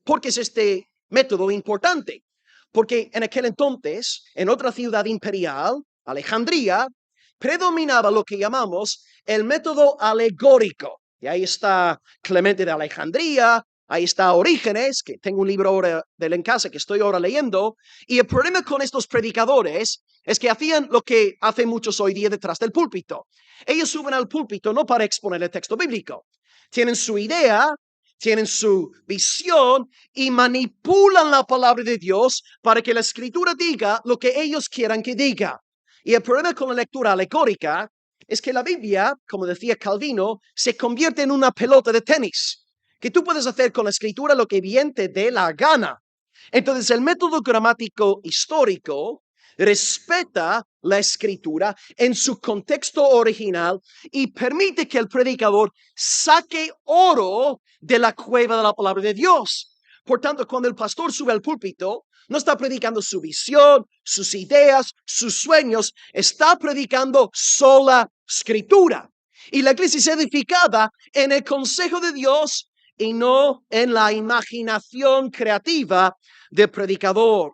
S1: ¿Por qué es este método importante? Porque en aquel entonces, en otra ciudad imperial, Alejandría, predominaba lo que llamamos el método alegórico. Y ahí está Clemente de Alejandría, ahí está Orígenes, que tengo un libro ahora de él en casa que estoy ahora leyendo. Y el problema con estos predicadores es que hacían lo que hacen muchos hoy día detrás del púlpito. Ellos suben al púlpito no para exponer el texto bíblico. Tienen su idea, tienen su visión y manipulan la palabra de Dios para que la escritura diga lo que ellos quieran que diga. Y el problema con la lectura alegórica es que la Biblia, como decía Calvino, se convierte en una pelota de tenis, que tú puedes hacer con la escritura lo que bien te dé la gana. Entonces, el método gramático histórico respeta la escritura en su contexto original y permite que el predicador saque oro de la cueva de la palabra de Dios. Por tanto, cuando el pastor sube al púlpito, no está predicando su visión, sus ideas, sus sueños, está predicando sola escritura. Y la iglesia es edificada en el consejo de Dios y no en la imaginación creativa del predicador.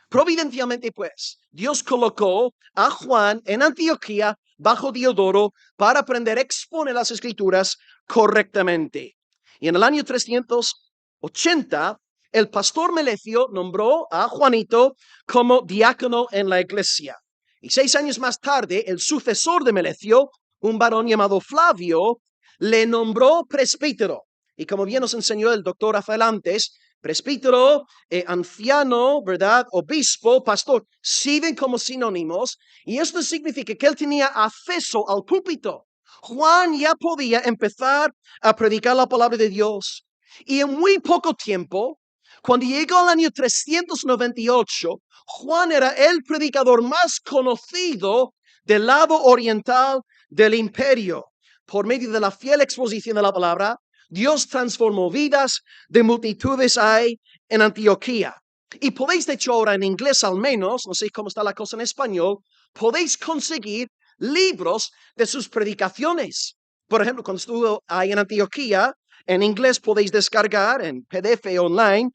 S1: Providencialmente, pues, Dios colocó a Juan en Antioquía bajo Diodoro para aprender a exponer las escrituras correctamente. Y en el año 380, el pastor Melecio nombró a Juanito como diácono en la iglesia. Y 6 años más tarde, el sucesor de Melecio, un varón llamado Flavio, le nombró presbítero. Y como bien nos enseñó el doctor Rafael antes, presbítero, anciano, ¿verdad? Obispo, pastor, sirven como sinónimos. Y esto significa que él tenía acceso al púlpito. Juan ya podía empezar a predicar la palabra de Dios. Y en muy poco tiempo, cuando llegó al año 398, Juan era el predicador más conocido del lado oriental del imperio. Por medio de la fiel exposición de la palabra, Dios transformó vidas de multitudes ahí en Antioquía. Y podéis, de hecho, ahora en inglés al menos, no sé cómo está la cosa en español, podéis conseguir libros de sus predicaciones. Por ejemplo, cuando estuve ahí en Antioquía, en inglés podéis descargar en PDF online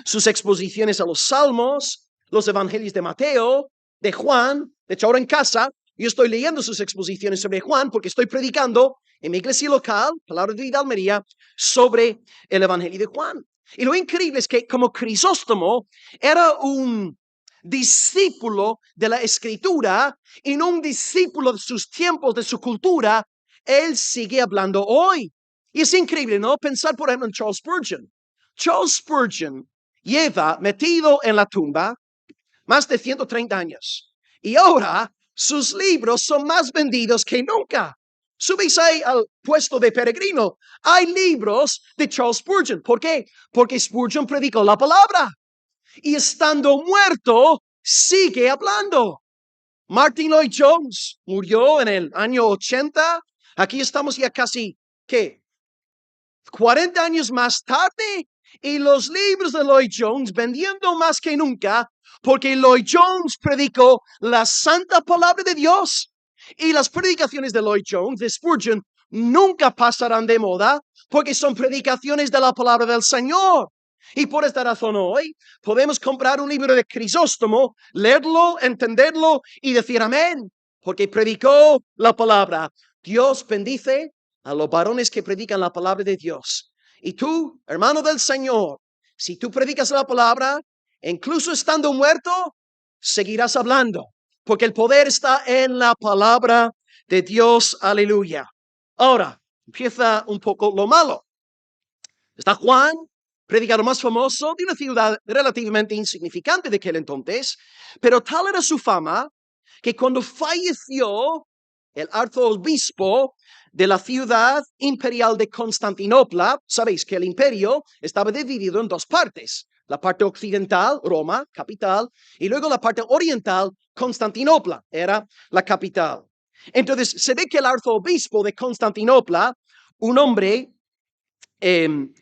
S1: sus exposiciones a los Salmos, los Evangelios de Mateo, de Juan. De hecho, ahora en casa yo estoy leyendo sus exposiciones sobre Juan porque estoy predicando en mi iglesia local, Palabra de Vida Almería, sobre el Evangelio de Juan. Y lo increíble es que como Crisóstomo era un discípulo de la Escritura y no un discípulo de sus tiempos, de su cultura, él sigue hablando hoy. Y es increíble, ¿no? Pensar, por ejemplo, en Charles Spurgeon. Charles Spurgeon lleva metido en la tumba más de 130 años. Y ahora sus libros son más vendidos que nunca. Subís ahí al puesto de peregrino. Hay libros de Charles Spurgeon. ¿Por qué? Porque Spurgeon predicó la palabra. Y estando muerto, sigue hablando. Martin Lloyd Jones murió en el año 80. Aquí estamos ya casi, ¿qué? 40 años más tarde. Y los libros de Lloyd Jones vendiendo más que nunca, porque Lloyd Jones predicó la santa palabra de Dios. Y las predicaciones de Lloyd Jones, de Spurgeon, nunca pasarán de moda, porque son predicaciones de la palabra del Señor. Y por esta razón hoy podemos comprar un libro de Crisóstomo, leerlo, entenderlo y decir amén, porque predicó la palabra. Dios bendice a los varones que predican la palabra de Dios. Y tú, hermano del Señor, si tú predicas la palabra, incluso estando muerto, seguirás hablando, porque el poder está en la palabra de Dios. Aleluya. Ahora, empieza un poco lo malo. Está Juan, predicador más famoso de una ciudad relativamente insignificante de aquel entonces, pero tal era su fama que cuando falleció el arzobispo de la ciudad imperial de Constantinopla, sabéis que el imperio estaba dividido en 2 partes. La parte occidental, Roma, capital, y luego la parte oriental, Constantinopla, era la capital. Entonces, se ve que el arzobispo de Constantinopla, un hombre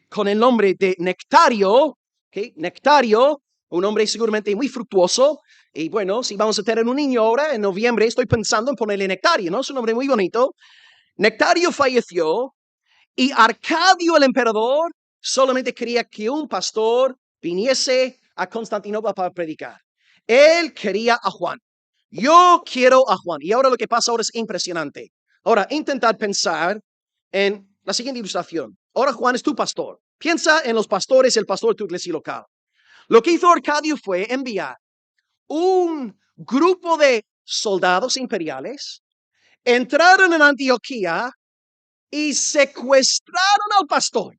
S1: con el nombre de Nectario, ¿okay? Nectario, un hombre seguramente muy fructuoso. Y bueno, si vamos a tener un niño ahora en noviembre, estoy pensando en ponerle Nectario, ¿no? Es un nombre muy bonito. Nectario falleció y Arcadio el emperador solamente quería que un pastor viniese a Constantinopla para predicar. Él quería a Juan. Yo quiero a Juan. Y ahora lo que pasa ahora es impresionante. Ahora, intentar pensar en la siguiente ilustración. Ahora Juan es tu pastor. Piensa en los pastores, el pastor de tu iglesia local. Lo que hizo Arcadio fue enviar un grupo de soldados imperiales, entraron en Antioquía y secuestraron al pastor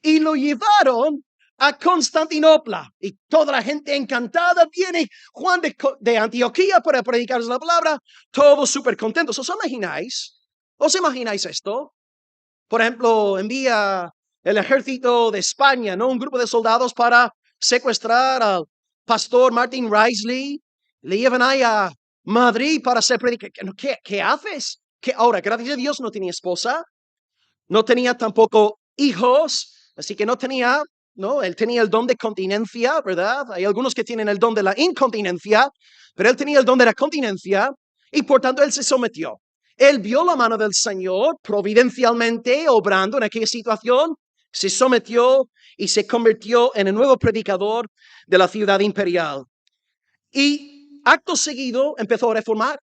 S1: y lo llevaron a Constantinopla. Y toda la gente encantada viene Juan de Antioquía para predicarles la palabra, todos súper contentos. ¿Os imagináis esto? Por ejemplo, envía el ejército de España, ¿no? Un grupo de soldados para secuestrar al pastor Martin Risley. Le llevan ahí a Madrid para ser predicador. ¿Qué haces? Que ahora, gracias a Dios, no tenía esposa, no tenía tampoco hijos, así que no tenía, ¿no? Él tenía el don de continencia, ¿verdad? Hay algunos que tienen el don de la incontinencia, pero él tenía el don de la continencia y por tanto él se sometió. Él vio la mano del Señor providencialmente obrando en aquella situación, se sometió y se convirtió en el nuevo predicador de la ciudad imperial. Y acto seguido empezó a reformar,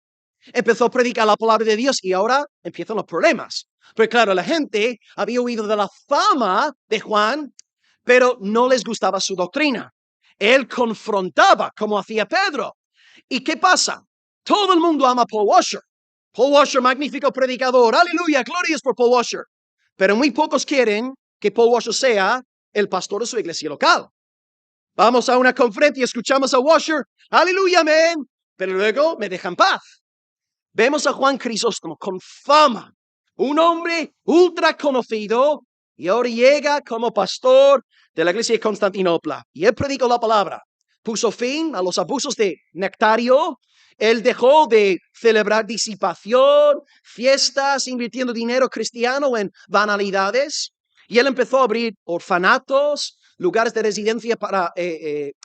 S1: empezó a predicar la palabra de Dios y ahora empiezan los problemas. Pero claro, la gente había oído de la fama de Juan, pero no les gustaba su doctrina. Él confrontaba como hacía Pedro. ¿Y qué pasa? Todo el mundo ama a Paul Washer. Paul Washer, magnífico predicador. Aleluya, glorias por Paul Washer. Pero muy pocos quieren que Paul Washer sea el pastor de su iglesia local. Vamos a una conferencia y escuchamos a Washer. Aleluya, amén. Pero luego me dejan paz. Vemos a Juan Crisóstomo con fama, un hombre ultra conocido, y ahora llega como pastor de la iglesia de Constantinopla. Y él predicó la palabra, puso fin a los abusos de Nectario, él dejó de celebrar disipación, fiestas, invirtiendo dinero cristiano en banalidades, y él empezó a abrir orfanatos, lugares de residencia para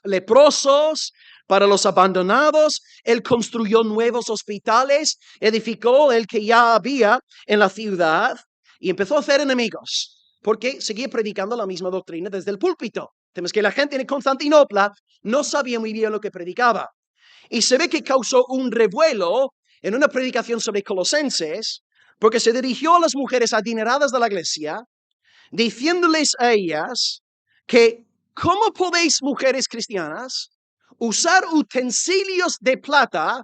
S1: leprosos, para los abandonados. Él construyó nuevos hospitales, edificó el que ya había en la ciudad y empezó a hacer enemigos porque seguía predicando la misma doctrina desde el púlpito. Tenemos que la gente en Constantinopla no sabía muy bien lo que predicaba y se ve que causó un revuelo en una predicación sobre Colosenses porque se dirigió a las mujeres adineradas de la iglesia diciéndoles a ellas que ¿cómo podéis, mujeres cristianas, usar utensilios de plata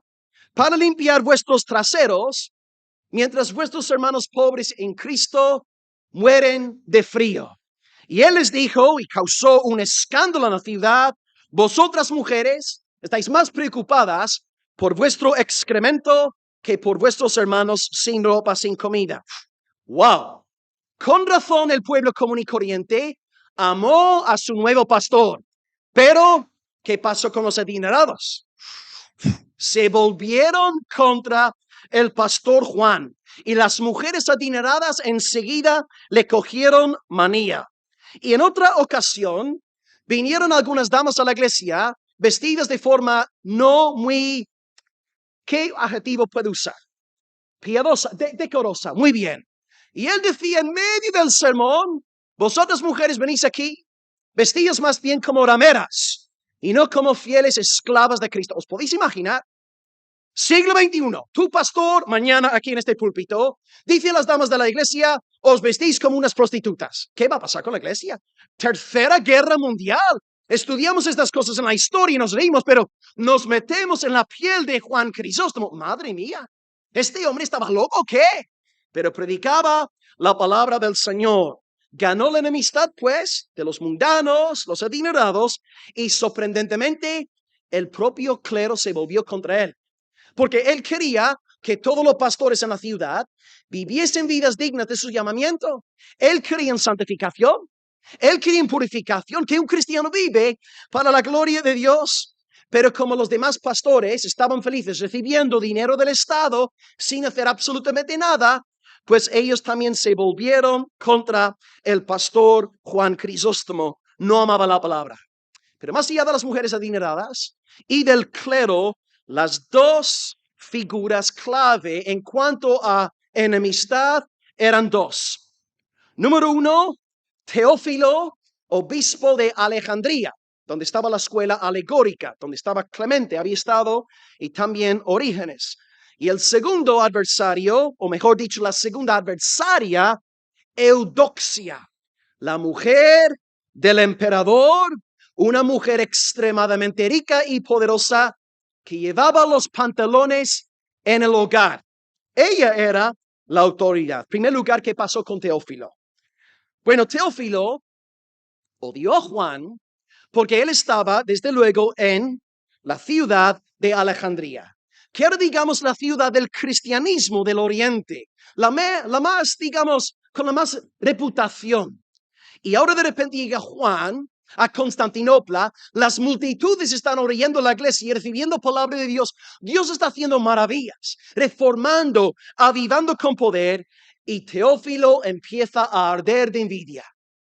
S1: para limpiar vuestros traseros mientras vuestros hermanos pobres en Cristo mueren de frío? Y él les dijo, y causó un escándalo en la ciudad, vosotras mujeres estáis más preocupadas por vuestro excremento que por vuestros hermanos sin ropa, sin comida. ¡Wow! Con razón el pueblo común y corriente amó a su nuevo pastor. Pero, ¿qué pasó con los adinerados? Se volvieron contra el pastor Juan y las mujeres adineradas enseguida le cogieron manía. Y en otra ocasión vinieron algunas damas a la iglesia vestidas de forma no muy, ¿qué adjetivo puede usar? Piadosa, decorosa, muy bien. Y él decía en medio del sermón, vosotras mujeres venís aquí vestidas más bien como rameras y no como fieles esclavas de Cristo. ¿Os podéis imaginar? Siglo XXI, tu pastor, mañana aquí en este púlpito, dice a las damas de la iglesia, os vestís como unas prostitutas. ¿Qué va a pasar con la iglesia? Tercera Guerra Mundial. Estudiamos estas cosas en la historia y nos reímos, pero nos metemos en la piel de Juan Crisóstomo. Madre mía, ¿este hombre estaba loco o qué? Pero predicaba la palabra del Señor. Ganó la enemistad, pues, de los mundanos, los adinerados, y sorprendentemente, el propio clero se volvió contra él. Porque él quería que todos los pastores en la ciudad viviesen vidas dignas de su llamamiento. Él quería en santificación. Él quería en purificación, que un cristiano vive para la gloria de Dios. Pero como los demás pastores estaban felices recibiendo dinero del Estado sin hacer absolutamente nada, pues ellos también se volvieron contra el pastor Juan Crisóstomo. No amaba la palabra. Pero más allá de las mujeres adineradas y del clero, las dos figuras clave en cuanto a enemistad eran dos. Número uno, Teófilo, obispo de Alejandría, donde estaba la escuela alegórica, donde estaba Clemente, había estado, y también Orígenes. Y el segundo adversario, o mejor dicho, la segunda adversaria, Eudoxia, la mujer del emperador, una mujer extremadamente rica y poderosa que llevaba los pantalones en el hogar. Ella era la autoridad. Primer lugar, ¿qué pasó con Teófilo? Bueno, Teófilo odió a Juan porque él estaba, desde luego, en la ciudad de Alejandría, que era, digamos, la ciudad del cristianismo del Oriente, la más, digamos, con la más reputación. Y ahora de repente llega Juan a Constantinopla, las multitudes están oyendo la iglesia y recibiendo palabra de Dios. Dios está haciendo maravillas, reformando, avivando con poder, y Teófilo empieza a arder de envidia.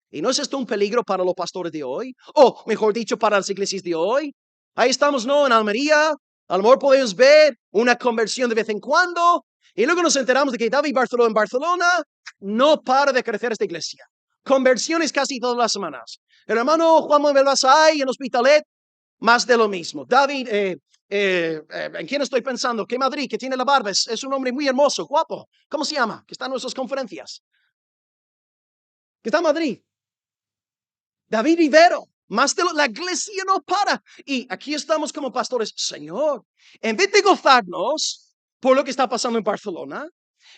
S1: ¿Y no es esto un peligro para los pastores de hoy? O mejor dicho, para las iglesias de hoy. Ahí estamos, ¿no? En Almería, a lo mejor podemos ver una conversión de vez en cuando, y luego nos enteramos de que David Barceló en Barcelona no para de crecer esta iglesia. Conversiones casi todas las semanas. El hermano Juan Manuel Basay en Hospitalet, más de lo mismo. David, ¿en quién estoy pensando? ¿Qué Madrid? Que tiene la barba, es un hombre muy hermoso, guapo. ¿Cómo se llama? Que está en nuestras conferencias. Que está en Madrid. David Rivero. Más de la iglesia no para. Y aquí estamos como pastores. Señor, en vez de gozarnos por lo que está pasando en Barcelona,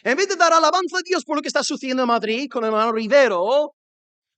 S1: en vez de dar alabanza a Dios por lo que está sucediendo en Madrid con el hermano Rivero,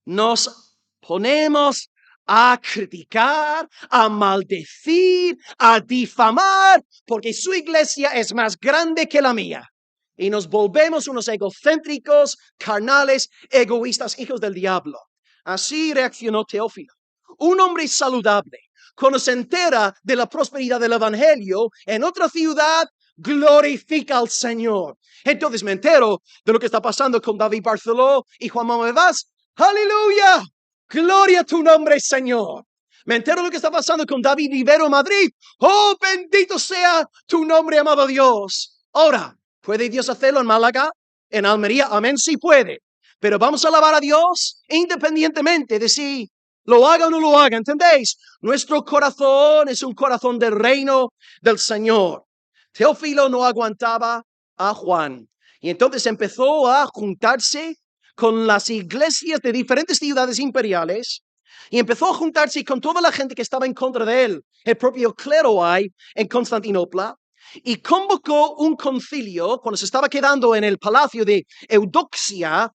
S1: nos ponemos a criticar, a maldecir, a difamar, porque su iglesia es más grande que la mía. Y nos volvemos unos egocéntricos, carnales, egoístas, hijos del diablo. Así reaccionó Teófilo. Un hombre saludable, cuando se entera de la prosperidad del evangelio en otra ciudad, glorifica al Señor. Entonces me entero de lo que está pasando con David Barceló y Juan Manuel Vaz. ¡Aleluya! ¡Gloria a tu nombre, Señor! Me entero de lo que está pasando con David Rivero Madrid. ¡Oh, bendito sea tu nombre, amado Dios! Ahora, ¿puede Dios hacerlo en Málaga? ¿En Almería? Amén, sí puede. Pero vamos a alabar a Dios independientemente de si lo haga o no lo haga, ¿entendéis? Nuestro corazón es un corazón del reino del Señor. Teófilo no aguantaba a Juan y entonces empezó a juntarse con las iglesias de diferentes ciudades imperiales y empezó a juntarse con toda la gente que estaba en contra de él, el propio clero hay en Constantinopla, y convocó un concilio cuando se estaba quedando en el palacio de Eudoxia,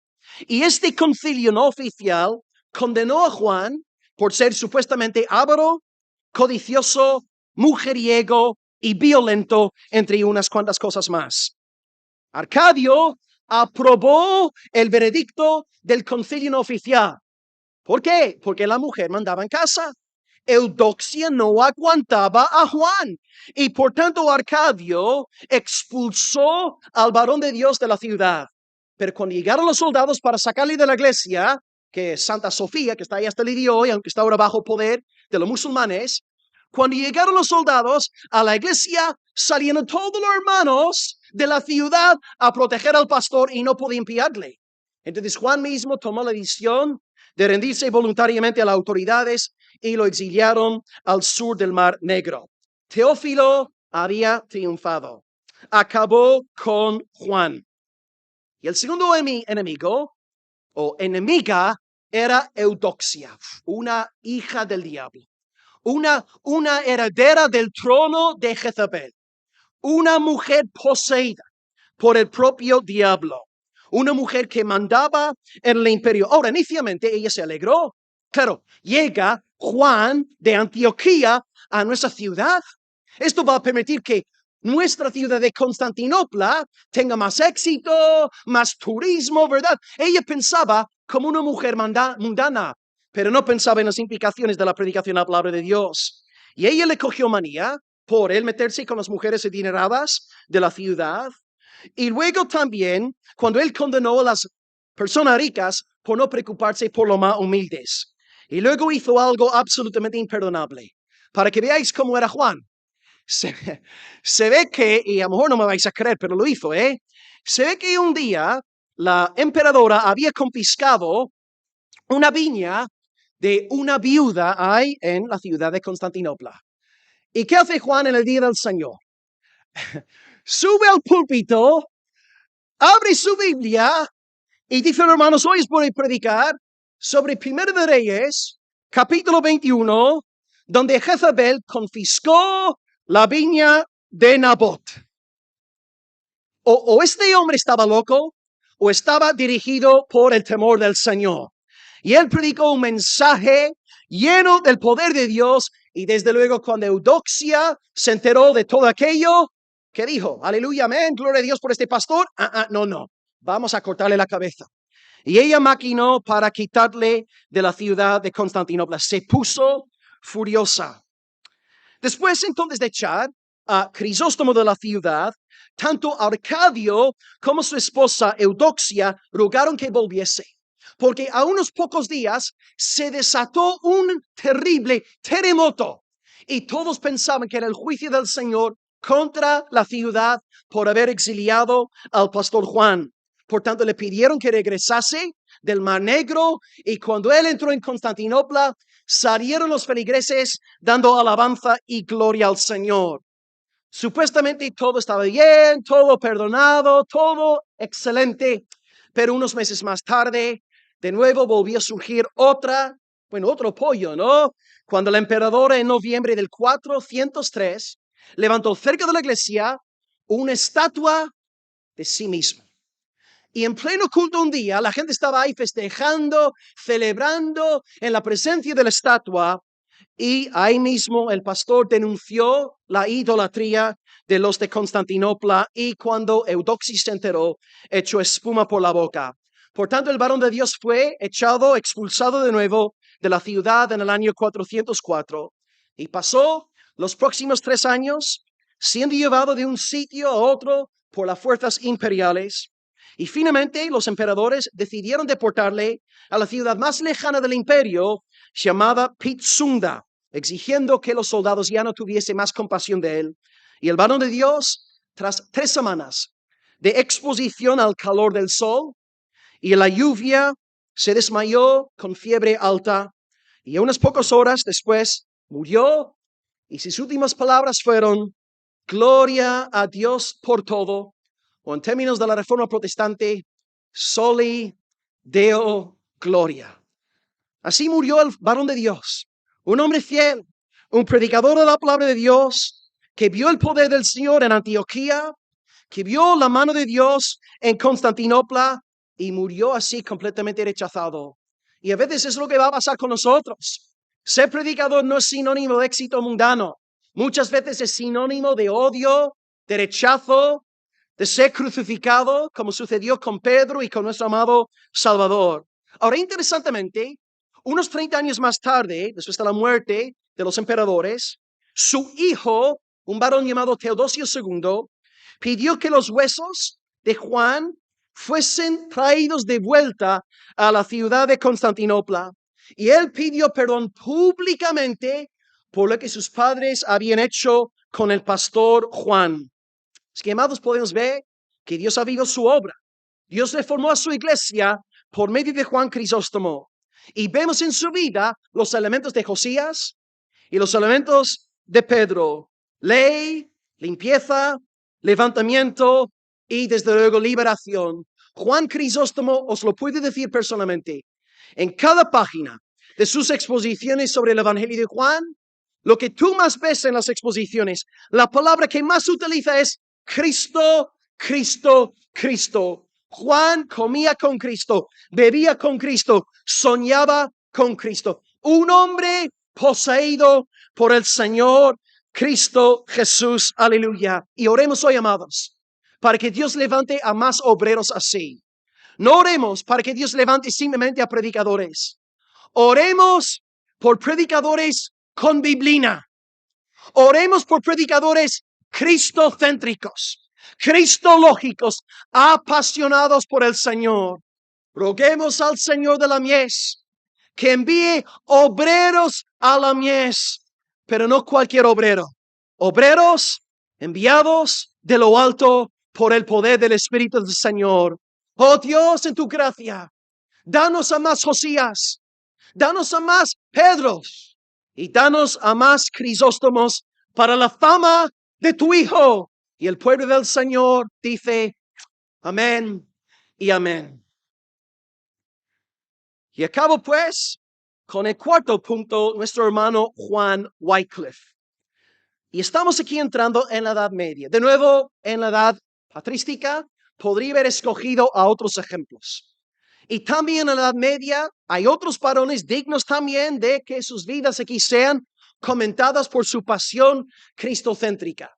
S1: y este concilio no oficial condenó a Juan por ser supuestamente avaro, codicioso, mujeriego y violento, entre unas cuantas cosas más. Arcadio aprobó el veredicto del concilio no oficial. ¿Por qué? Porque la mujer mandaba en casa. Eudoxia no aguantaba a Juan y por tanto Arcadio expulsó al varón de Dios de la ciudad. Pero cuando llegaron los soldados para sacarle de la iglesia, que es Santa Sofía, que está ahí hasta el día de hoy, aunque está ahora bajo poder de los musulmanes, cuando llegaron los soldados a la iglesia, salieron todos los hermanos de la ciudad a proteger al pastor y no podían pillarle. Entonces Juan mismo tomó la decisión de rendirse voluntariamente a las autoridades y lo exiliaron al sur del Mar Negro. Teófilo había triunfado. Acabó con Juan. Y el segundo enemigo o enemiga era Eudoxia, una hija del diablo. Una heredera del trono de Jezabel. Una mujer poseída por el propio diablo. Una mujer que mandaba en el imperio. Ahora, inicialmente ella se alegró. Claro, llega Juan de Antioquía a nuestra ciudad. Esto va a permitir que nuestra ciudad de Constantinopla tenga más éxito, más turismo, ¿verdad? Ella pensaba como una mujer mundana, pero no pensaba en las implicaciones de la predicación a la palabra de Dios. Y ella le cogió manía por él meterse con las mujeres adineradas de la ciudad. Y luego también, cuando él condenó a las personas ricas por no preocuparse por los más humildes. Y luego hizo algo absolutamente imperdonable. Para que veáis cómo era Juan. Se ve que, y a lo mejor no me vais a creer, pero lo hizo, Se ve que un día la emperadora había confiscado una viña de una viuda ahí en la ciudad de Constantinopla. ¿Y qué hace Juan en el día del Señor? Sube al púlpito, abre su Biblia Y dicen, hermanos, hoy voy a predicar sobre Primero de Reyes, capítulo 21, donde Jezabel confiscó la viña de Nabot. O este hombre estaba loco, o estaba dirigido por el temor del Señor. Y él predicó un mensaje lleno del poder de Dios. Y desde luego cuando Eudoxia se enteró de todo aquello, ¿qué dijo? Aleluya, amén, gloria a Dios por este pastor. No, vamos a cortarle la cabeza. Y ella maquinó para quitarle de la ciudad de Constantinopla. Se puso furiosa. Después entonces de echar a Crisóstomo de la ciudad, tanto Arcadio como su esposa Eudoxia rogaron que volviese, porque a unos pocos días se desató un terrible terremoto y todos pensaban que era el juicio del Señor contra la ciudad por haber exiliado al pastor Juan. Por tanto, le pidieron que regresase del Mar Negro y cuando él entró en Constantinopla, salieron los feligreses dando alabanza y gloria al Señor. Supuestamente todo estaba bien, todo perdonado, todo excelente, pero unos meses más tarde, de nuevo volvió a surgir otro pollo, ¿no? Cuando el emperador en noviembre del 403 levantó cerca de la iglesia una estatua de sí mismo. Y en pleno culto un día, la gente estaba ahí festejando, celebrando en la presencia de la estatua. Y ahí mismo el pastor denunció la idolatría de los de Constantinopla. Y cuando Eudoxis se enteró, echó espuma por la boca. Por tanto, el varón de Dios fue expulsado de nuevo de la ciudad en el año 404. Y pasó los próximos 3 años siendo llevado de un sitio a otro por las fuerzas imperiales. Y finalmente los emperadores decidieron deportarle a la ciudad más lejana del imperio, llamada Pitsunda, exigiendo que los soldados ya no tuviesen más compasión de él. Y el varón de Dios, tras 3 semanas de exposición al calor del sol y la lluvia, se desmayó con fiebre alta y unas pocas horas después murió. Y sus últimas palabras fueron: gloria a Dios por todo. O en términos de la Reforma Protestante, soli Deo gloria. Así murió el varón de Dios, un hombre fiel, un predicador de la palabra de Dios, que vio el poder del Señor en Antioquía, que vio la mano de Dios en Constantinopla y murió así completamente rechazado. Y a veces es lo que va a pasar con nosotros. Ser predicador no es sinónimo de éxito mundano. Muchas veces es sinónimo de odio, de rechazo, de ser crucificado, como sucedió con Pedro y con nuestro amado Salvador. Ahora, interesantemente, unos 30 años más tarde, después de la muerte de los emperadores, su hijo, un varón llamado Teodosio II, pidió que los huesos de Juan fuesen traídos de vuelta a la ciudad de Constantinopla. Y él pidió perdón públicamente por lo que sus padres habían hecho con el pastor Juan. Así que, amados, podemos ver que Dios ha visto su obra. Dios reformó a su iglesia por medio de Juan Crisóstomo. Y vemos en su vida los elementos de Josías y los elementos de Pedro. Ley, limpieza, levantamiento y desde luego liberación. Juan Crisóstomo os lo puede decir personalmente. En cada página de sus exposiciones sobre el Evangelio de Juan, lo que tú más ves en las exposiciones, la palabra que más utiliza es Cristo, Cristo, Cristo. Juan comía con Cristo, bebía con Cristo, soñaba con Cristo. Un hombre poseído por el Señor Cristo Jesús. Aleluya. Y oremos hoy, amados, para que Dios levante a más obreros así. No oremos para que Dios levante simplemente a predicadores. Oremos por predicadores con biblina. Oremos por predicadores cristocéntricos, cristológicos, apasionados por el Señor. Roguemos al Señor de la mies que envíe obreros a la mies, pero no cualquier obrero. Obreros enviados de lo alto por el poder del Espíritu del Señor. Oh Dios, en tu gracia, danos a más Josías, danos a más Pedros y danos a más Crisóstomos para la fama de tu Hijo. Y el pueblo del Señor dice amén y amén. Y acabo pues con el cuarto punto, nuestro hermano Juan Wycliffe. Y estamos aquí entrando en la Edad Media. De nuevo, en la Edad Patrística, podría haber escogido a otros ejemplos. Y también en la Edad Media hay otros varones dignos también de que sus vidas aquí sean comentadas por su pasión cristocéntrica.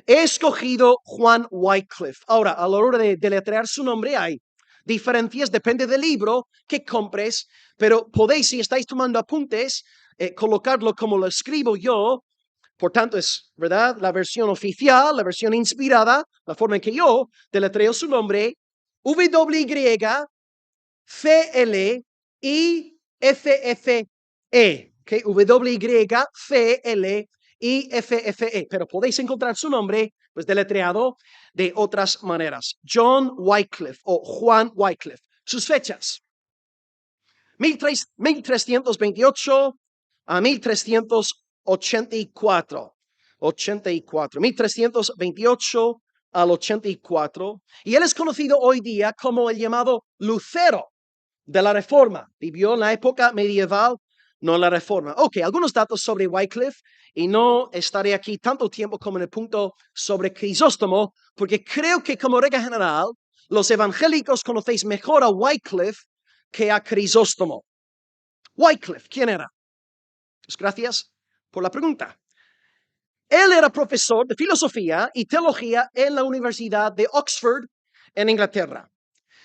S1: He escogido Juan Wycliffe. Ahora, a la hora de deletrear su nombre hay diferencias, depende del libro que compres, pero podéis, si estáis tomando apuntes, colocarlo como lo escribo yo. Por tanto, es, ¿verdad?, la versión oficial, la versión inspirada, la forma en que yo deletreo su nombre, W-Y-C-L-I-F-F-E. Okay, W-Y-C-L-I-F-F-E. Pero podéis encontrar su nombre, pues, deletreado de otras maneras. John Wycliffe o Juan Wycliffe. Sus fechas: 1328 a 1384. 1328 al 84. Y él es conocido hoy día como el llamado Lutero de la Reforma. Vivió en la época medieval, no en la Reforma. Ok, algunos datos sobre Wycliffe, y no estaré aquí tanto tiempo como en el punto sobre Crisóstomo, porque creo que como regla general, los evangélicos conocéis mejor a Wycliffe que a Crisóstomo. Wycliffe, ¿quién era? Pues gracias por la pregunta. Él era profesor de filosofía y teología en la Universidad de Oxford, en Inglaterra.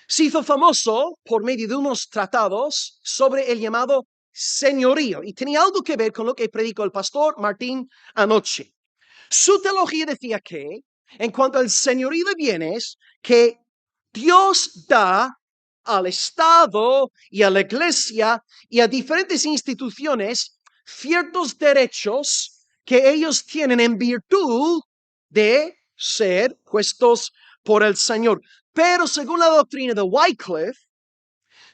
S1: Se hizo famoso por medio de unos tratados sobre el llamado señorío, y tenía algo que ver con lo que predicó el pastor Martín anoche. Su teología decía que, en cuanto al señorío de bienes, que Dios da al Estado y a la Iglesia y a diferentes instituciones ciertos derechos que ellos tienen en virtud de ser puestos por el Señor. Pero según la doctrina de Wycliffe,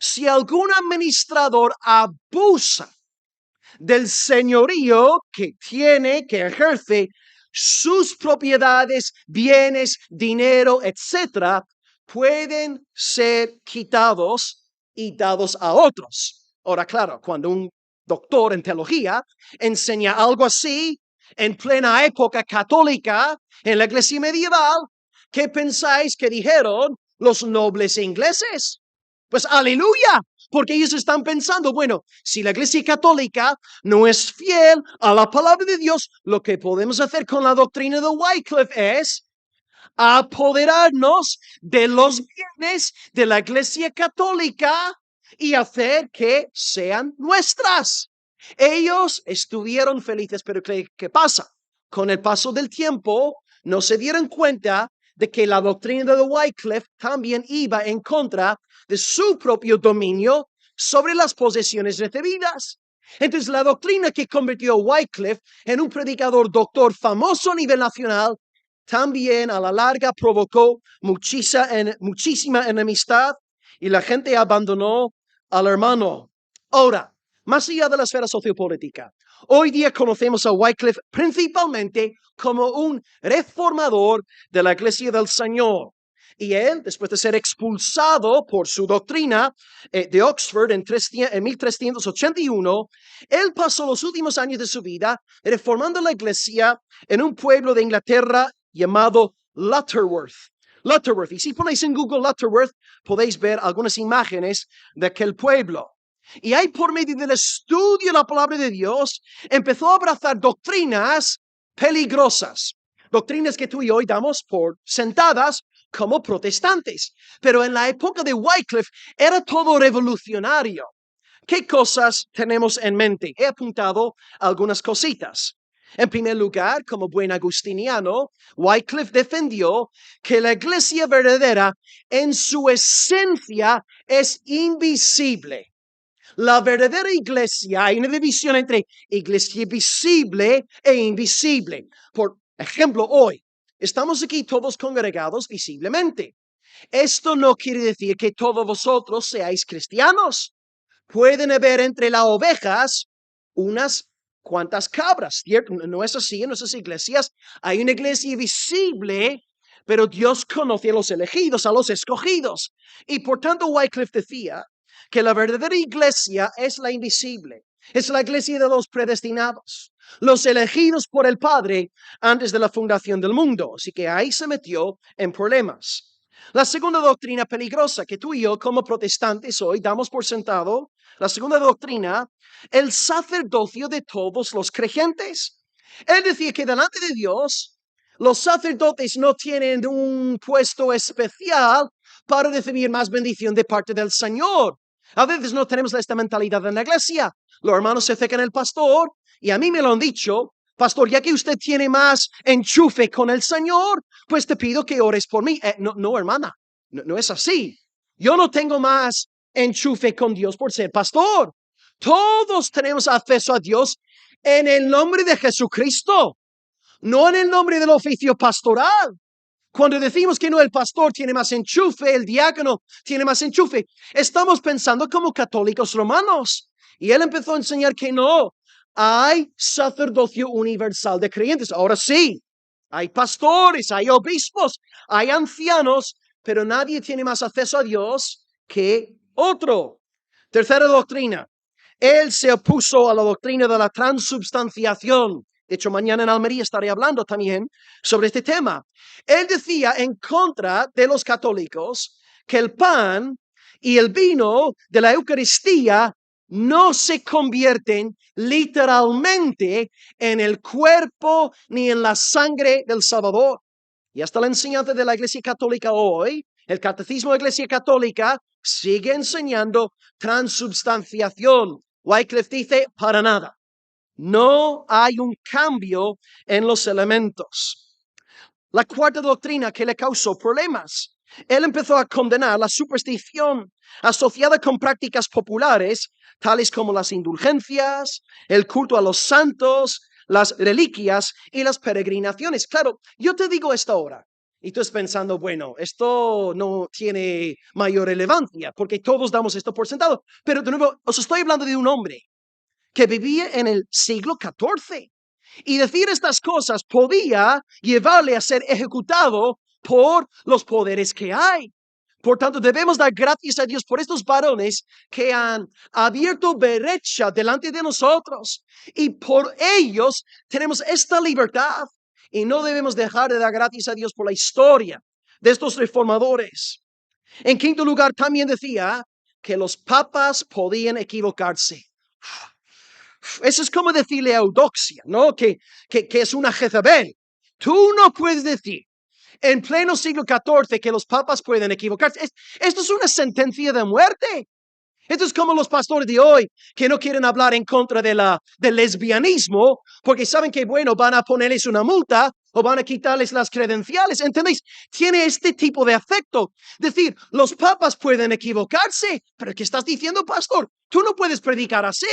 S1: si algún administrador abusa del señorío que tiene, que ejerce, sus propiedades, bienes, dinero, etcétera, pueden ser quitados y dados a otros. Ahora, claro, cuando un doctor en teología enseña algo así en plena época católica en la iglesia medieval, ¿qué pensáis que dijeron los nobles ingleses? Pues aleluya, porque ellos están pensando, bueno, si la iglesia católica no es fiel a la palabra de Dios, lo que podemos hacer con la doctrina de Wycliffe es apoderarnos de los bienes de la iglesia católica y hacer que sean nuestras. Ellos estuvieron felices, pero ¿qué pasa? Con el paso del tiempo, no se dieron cuenta de que la doctrina de Wycliffe también iba en contra de su propio dominio sobre las posesiones recibidas. Entonces, la doctrina que convirtió a Wycliffe en un predicador doctor famoso a nivel nacional también a la larga provocó muchísima enemistad y la gente abandonó al hermano. Ahora, más allá de la esfera sociopolítica, hoy día conocemos a Wycliffe principalmente como un reformador de la Iglesia del Señor. Y él, después de ser expulsado por su doctrina de Oxford en 1381, él pasó los últimos años de su vida reformando la iglesia en un pueblo de Inglaterra llamado Lutterworth. Lutterworth. Y si ponéis en Google Lutterworth, podéis ver algunas imágenes de aquel pueblo. Y ahí, por medio del estudio de la palabra de Dios, empezó a abrazar doctrinas peligrosas. Doctrinas que tú y yo damos por sentadas como protestantes. Pero en la época de Wycliffe era todo revolucionario. ¿Qué cosas tenemos en mente? He apuntado algunas cositas. En primer lugar, como buen agustiniano, Wycliffe defendió que la iglesia verdadera en su esencia es invisible. La verdadera iglesia, hay una división entre iglesia visible e invisible. Por ejemplo, hoy estamos aquí todos congregados visiblemente. Esto no quiere decir que todos vosotros seáis cristianos. Pueden haber entre las ovejas unas cuantas cabras, ¿cierto? No es así en nuestras iglesias. Hay una iglesia visible, pero Dios conoce a los elegidos, a los escogidos. Y por tanto, Wycliffe decía que la verdadera iglesia es la invisible. Es la iglesia de los predestinados, los elegidos por el Padre antes de la fundación del mundo. Así que ahí se metió en problemas. La segunda doctrina peligrosa que tú y yo como protestantes hoy damos por sentado, la segunda doctrina, el sacerdocio de todos los creyentes. Él decía que delante de Dios, los sacerdotes no tienen un puesto especial para recibir más bendición de parte del Señor. A veces no tenemos esta mentalidad en la iglesia. Los hermanos se acercan al pastor y a mí me lo han dicho: pastor, ya que usted tiene más enchufe con el Señor, pues te pido que ores por mí. No, hermana, no es así. Yo no tengo más enchufe con Dios por ser pastor. Todos tenemos acceso a Dios en el nombre de Jesucristo, no en el nombre del oficio pastoral. Cuando decimos que no, el pastor tiene más enchufe, el diácono tiene más enchufe, estamos pensando como católicos romanos. Y él empezó a enseñar que no, hay sacerdocio universal de creyentes. Ahora sí, hay pastores, hay obispos, hay ancianos, pero nadie tiene más acceso a Dios que otro. Tercera doctrina. Él se opuso a la doctrina de la transubstanciación. De hecho, mañana en Almería estaré hablando también sobre este tema. Él decía en contra de los católicos que el pan y el vino de la Eucaristía no se convierten literalmente en el cuerpo ni en la sangre del Salvador. Y hasta la enseñanza de la Iglesia Católica hoy, el Catecismo de la Iglesia Católica sigue enseñando transubstanciación. Wycliffe dice: para nada. No hay un cambio en los elementos. La cuarta doctrina que le causó problemas. Él empezó a condenar la superstición asociada con prácticas populares, tales como las indulgencias, el culto a los santos, las reliquias y las peregrinaciones. Claro, yo te digo esto ahora, y tú estás pensando, bueno, esto no tiene mayor relevancia, porque todos damos esto por sentado. Pero de nuevo, os estoy hablando de un hombre que vivía en el siglo XIV. Y decir estas cosas podía llevarle a ser ejecutado por los poderes que hay. Por tanto, debemos dar gracias a Dios por estos varones que han abierto brecha delante de nosotros. Y por ellos tenemos esta libertad. Y no debemos dejar de dar gracias a Dios por la historia de estos reformadores. En quinto lugar, también decía que los papas podían equivocarse. Eso es como decirle a Eudoxia, ¿no? Que es una Jezabel. Tú no puedes decir en pleno siglo XIV que los papas pueden equivocarse. Esto es una sentencia de muerte. Esto es como los pastores de hoy que no quieren hablar en contra del lesbianismo porque saben que, bueno, van a ponerles una multa o van a quitarles las credenciales. ¿Entendéis? Tiene este tipo de afecto. Decir, los papas pueden equivocarse. ¿Pero qué estás diciendo, pastor? Tú no puedes predicar así.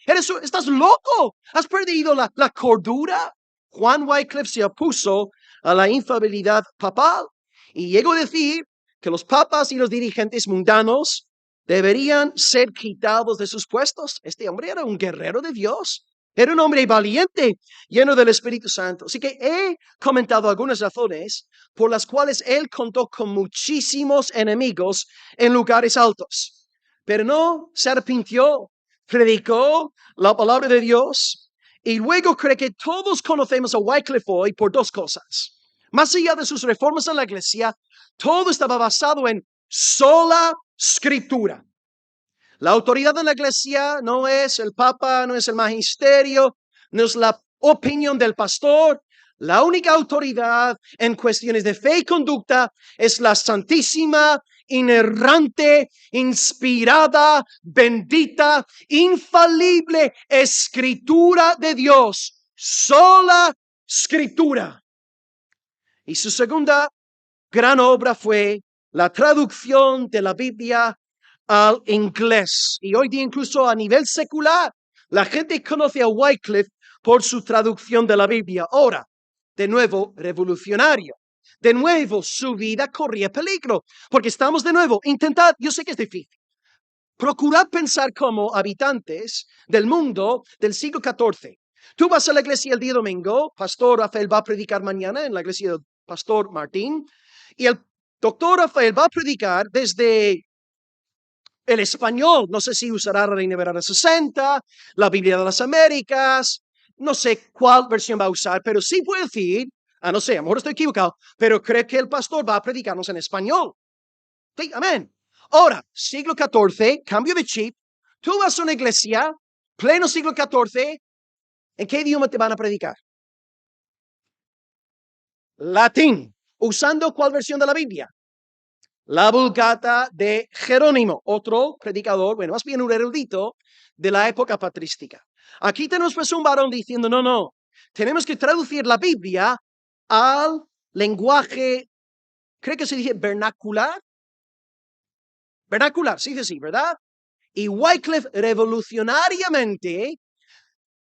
S1: Estás loco. Has perdido la cordura. Juan Wycliffe se opuso a la infalibilidad papal y llegó a decir que los papas y los dirigentes mundanos deberían ser quitados de sus puestos. Este hombre era un guerrero de Dios. Era un hombre valiente, lleno del Espíritu Santo. Así que he comentado algunas razones por las cuales él contó con muchísimos enemigos en lugares altos. Pero no se arrepintió, predicó la palabra de Dios. Y luego creo que todos conocemos a Wycliffe hoy por dos cosas. Más allá de sus reformas en la iglesia, todo estaba basado en sola escritura. La autoridad de la iglesia no es el papa, no es el magisterio, no es la opinión del pastor. La única autoridad en cuestiones de fe y conducta es la santísima, inerrante, inspirada, bendita, infalible escritura de Dios. Sola escritura. Y su segunda gran obra fue la traducción de la Biblia al inglés. Y hoy día incluso a nivel secular, la gente conoce a Wycliffe por su traducción de la Biblia. Ahora, de nuevo, revolucionario. De nuevo, su vida corría peligro. Porque estamos de nuevo, intentad, yo sé que es difícil. Procurad pensar como habitantes del mundo del siglo XIV. Tú vas a la iglesia el día domingo, Pastor Rafael va a predicar mañana en la iglesia del Pastor Martín, y el doctor Rafael va a predicar desde El español, no sé si usará la Reina Valera 60, la Biblia de las Américas, no sé cuál versión va a usar, pero sí puede decir, no sé, a lo mejor estoy equivocado, pero creo que el pastor va a predicarnos en español. Sí, amén. Ahora, siglo XIV, cambio de chip, tú vas a una iglesia, pleno siglo XIV, ¿en qué idioma te van a predicar? Latín. ¿Usando cuál versión de la Biblia? La Vulgata de Jerónimo, otro predicador, bueno, más bien un erudito de la época patrística. Aquí tenemos pues un varón diciendo, no, tenemos que traducir la Biblia al lenguaje, creo que se dice vernacular. Vernacular, sí, sí, ¿verdad? Y Wycliffe revolucionariamente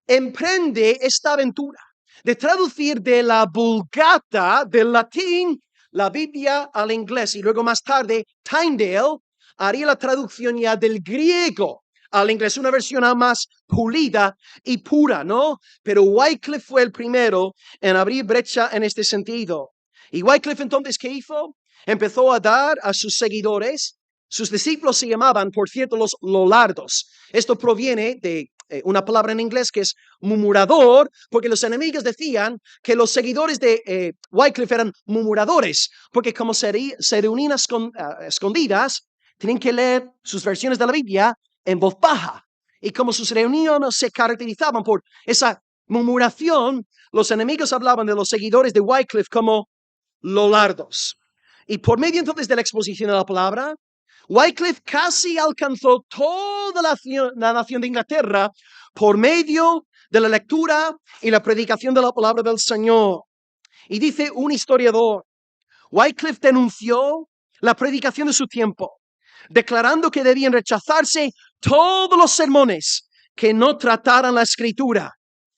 S1: emprende esta aventura de traducir de la Vulgata del latín la Biblia al inglés, y luego más tarde Tyndale haría la traducción ya del griego al inglés, una versión más pulida y pura, ¿no? Pero Wycliffe fue el primero en abrir brecha en este sentido. Y Wycliffe entonces, ¿qué hizo? Empezó a dar a sus seguidores, sus discípulos se llamaban, por cierto, los lollardos. Esto proviene de una palabra en inglés que es murmurador, porque los enemigos decían que los seguidores de Wycliffe eran murmuradores, porque como se reunían escondidas, tenían que leer sus versiones de la Biblia en voz baja. Y como sus reuniones se caracterizaban por esa murmuración, los enemigos hablaban de los seguidores de Wycliffe como lollardos. Y por medio entonces de la exposición de la palabra, Wycliffe casi alcanzó toda la nación de Inglaterra por medio de la lectura y la predicación de la palabra del Señor. Y dice un historiador, Wycliffe denunció la predicación de su tiempo, declarando que debían rechazarse todos los sermones que no trataran la escritura.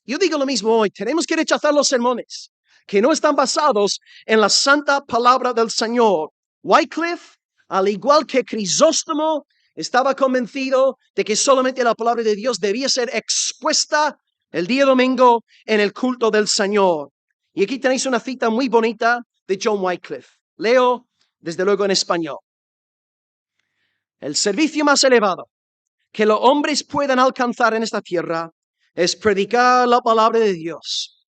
S1: Yo digo lo mismo hoy, tenemos que rechazar los sermones que no están basados en la santa palabra del Señor. Wycliffe, al igual que Crisóstomo, estaba convencido de que solamente la palabra de Dios debía ser expuesta el día domingo en el culto del Señor. Y aquí tenéis una cita muy bonita de John Wycliffe. Leo desde luego en español. El servicio más elevado que los hombres puedan alcanzar en esta tierra es predicar la palabra de Dios.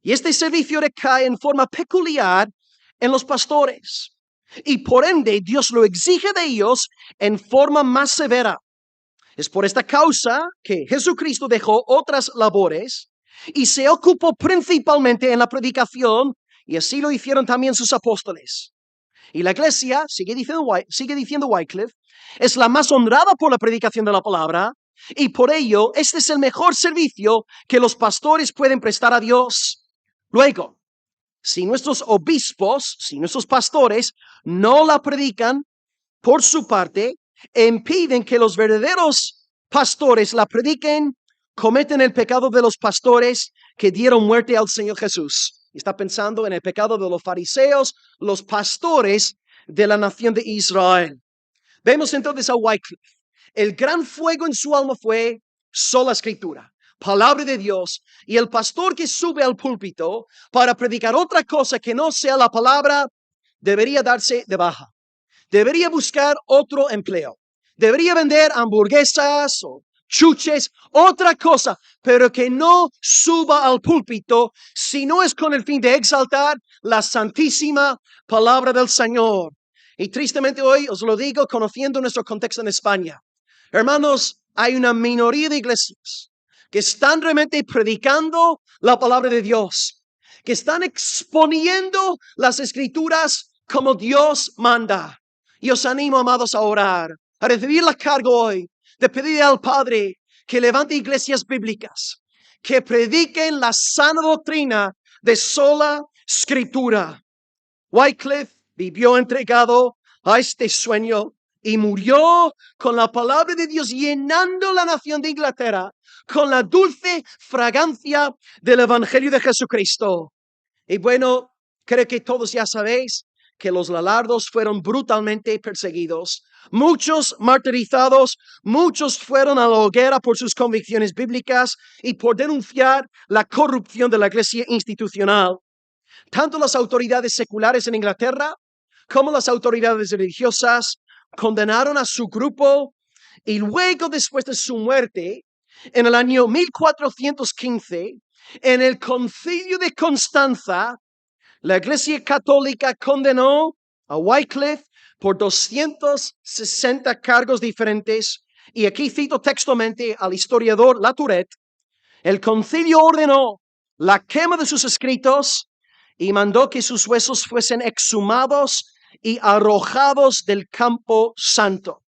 S1: Y este servicio recae en forma peculiar en los pastores. Y por ende, Dios lo exige de ellos en forma más severa. Es por esta causa que Jesucristo dejó otras labores y se ocupó principalmente en la predicación, y así lo hicieron también sus apóstoles. Y la iglesia, sigue diciendo Wycliffe, es la más honrada por la predicación de la palabra, y por ello este es el mejor servicio que los pastores pueden prestar a Dios. Luego, si nuestros obispos, si nuestros pastores no la predican por su parte, impiden que los verdaderos pastores la prediquen, cometen el pecado de los pastores que dieron muerte al Señor Jesús. Está pensando en el pecado de los fariseos, los pastores de la nación de Israel. Vemos entonces a Wycliffe. El gran fuego en su alma fue sola escritura, palabra de Dios, y el pastor que sube al púlpito para predicar otra cosa que no sea la palabra debería darse de baja. Debería buscar otro empleo. Debería vender hamburguesas o chuches, otra cosa, pero que no suba al púlpito si no es con el fin de exaltar la santísima palabra del Señor. Y tristemente hoy os lo digo conociendo nuestro contexto en España. Hermanos, hay una minoría de iglesias que están realmente predicando la palabra de Dios, que están exponiendo las escrituras como Dios manda. Y os animo, amados, a orar, a recibir la carga hoy de pedir al Padre que levante iglesias bíblicas, que prediquen la sana doctrina de sola escritura. Wycliffe vivió entregado a este sueño y murió con la palabra de Dios llenando la nación de Inglaterra con la dulce fragancia del Evangelio de Jesucristo. Y bueno, creo que todos ya sabéis que los lollardos fueron brutalmente perseguidos, muchos martirizados, muchos fueron a la hoguera por sus convicciones bíblicas y por denunciar la corrupción de la iglesia institucional. Tanto las autoridades seculares en Inglaterra como las autoridades religiosas condenaron a su grupo y luego, después de su muerte, en el año 1415, en el Concilio de Constanza, la Iglesia Católica condenó a Wycliffe por 260 cargos diferentes. Y aquí cito textualmente al historiador Latourette. El concilio ordenó la quema de sus escritos y mandó que sus huesos fuesen exhumados y arrojados del campo santo.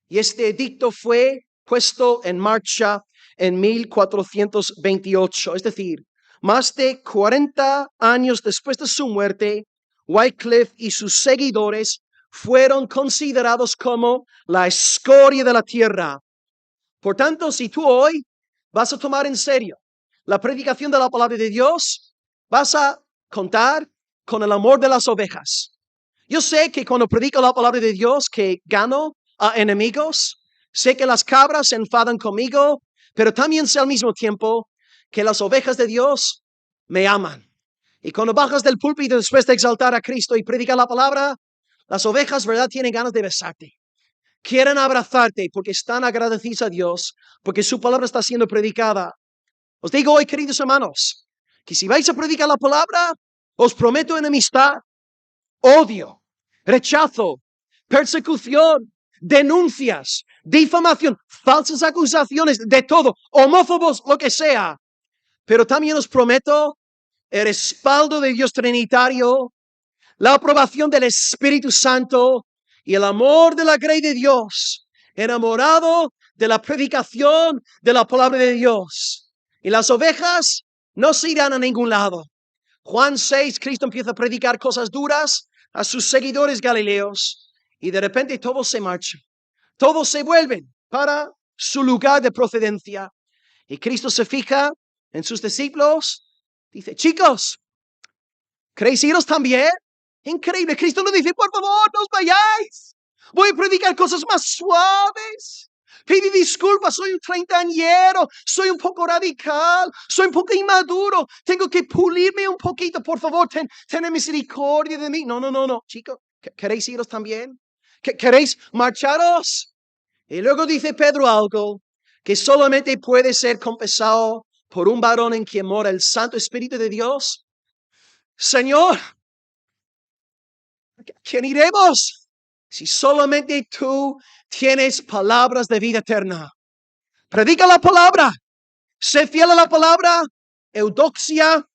S1: Y este edicto fue puesto en marcha en 1428, es decir, más de 40 años después de su muerte. Wycliffe y sus seguidores fueron considerados como la escoria de la tierra. Por tanto, si tú hoy vas a tomar en serio la predicación de la palabra de Dios, vas a contar con el amor de las ovejas. Yo sé que cuando predico la palabra de Dios, que gano a enemigos, sé que las cabras se enfadan conmigo, pero también sé al mismo tiempo que las ovejas de Dios me aman. Y cuando bajas del púlpito después de exaltar a Cristo y predicar la palabra, las ovejas, ¿verdad?, tienen ganas de besarte. Quieren abrazarte porque están agradecidos a Dios, porque su palabra está siendo predicada. Os digo hoy, queridos hermanos, que si vais a predicar la palabra, os prometo enemistad, odio, rechazo, persecución, denuncias, difamación, falsas acusaciones, de todo, homófobos, lo que sea. Pero también os prometo el respaldo de Dios Trinitario, la aprobación del Espíritu Santo y el amor de la grey de Dios, enamorado de la predicación de la palabra de Dios. Y las ovejas no se irán a ningún lado. Juan 6, Cristo empieza a predicar cosas duras a sus seguidores galileos y de repente todos se marchan. Todos se vuelven para su lugar de procedencia. Y Cristo se fija en sus discípulos. Dice, chicos, ¿queréis iros también? Increíble. Cristo no dice, por favor, no os vayáis. Voy a predicar cosas más suaves. Pide disculpas, soy un treintañero, soy un poco radical, soy un poco inmaduro, tengo que pulirme un poquito, por favor, ten misericordia de mí. No, chicos, ¿queréis iros también? ¿Queréis marcharos? Y luego dice Pedro algo que solamente puede ser confesado por un varón en quien mora el Santo Espíritu de Dios. Señor, ¿a quién iremos? Si solamente tú tienes palabras de vida eterna. Predica la palabra. Sé fiel a la palabra. Eudoxia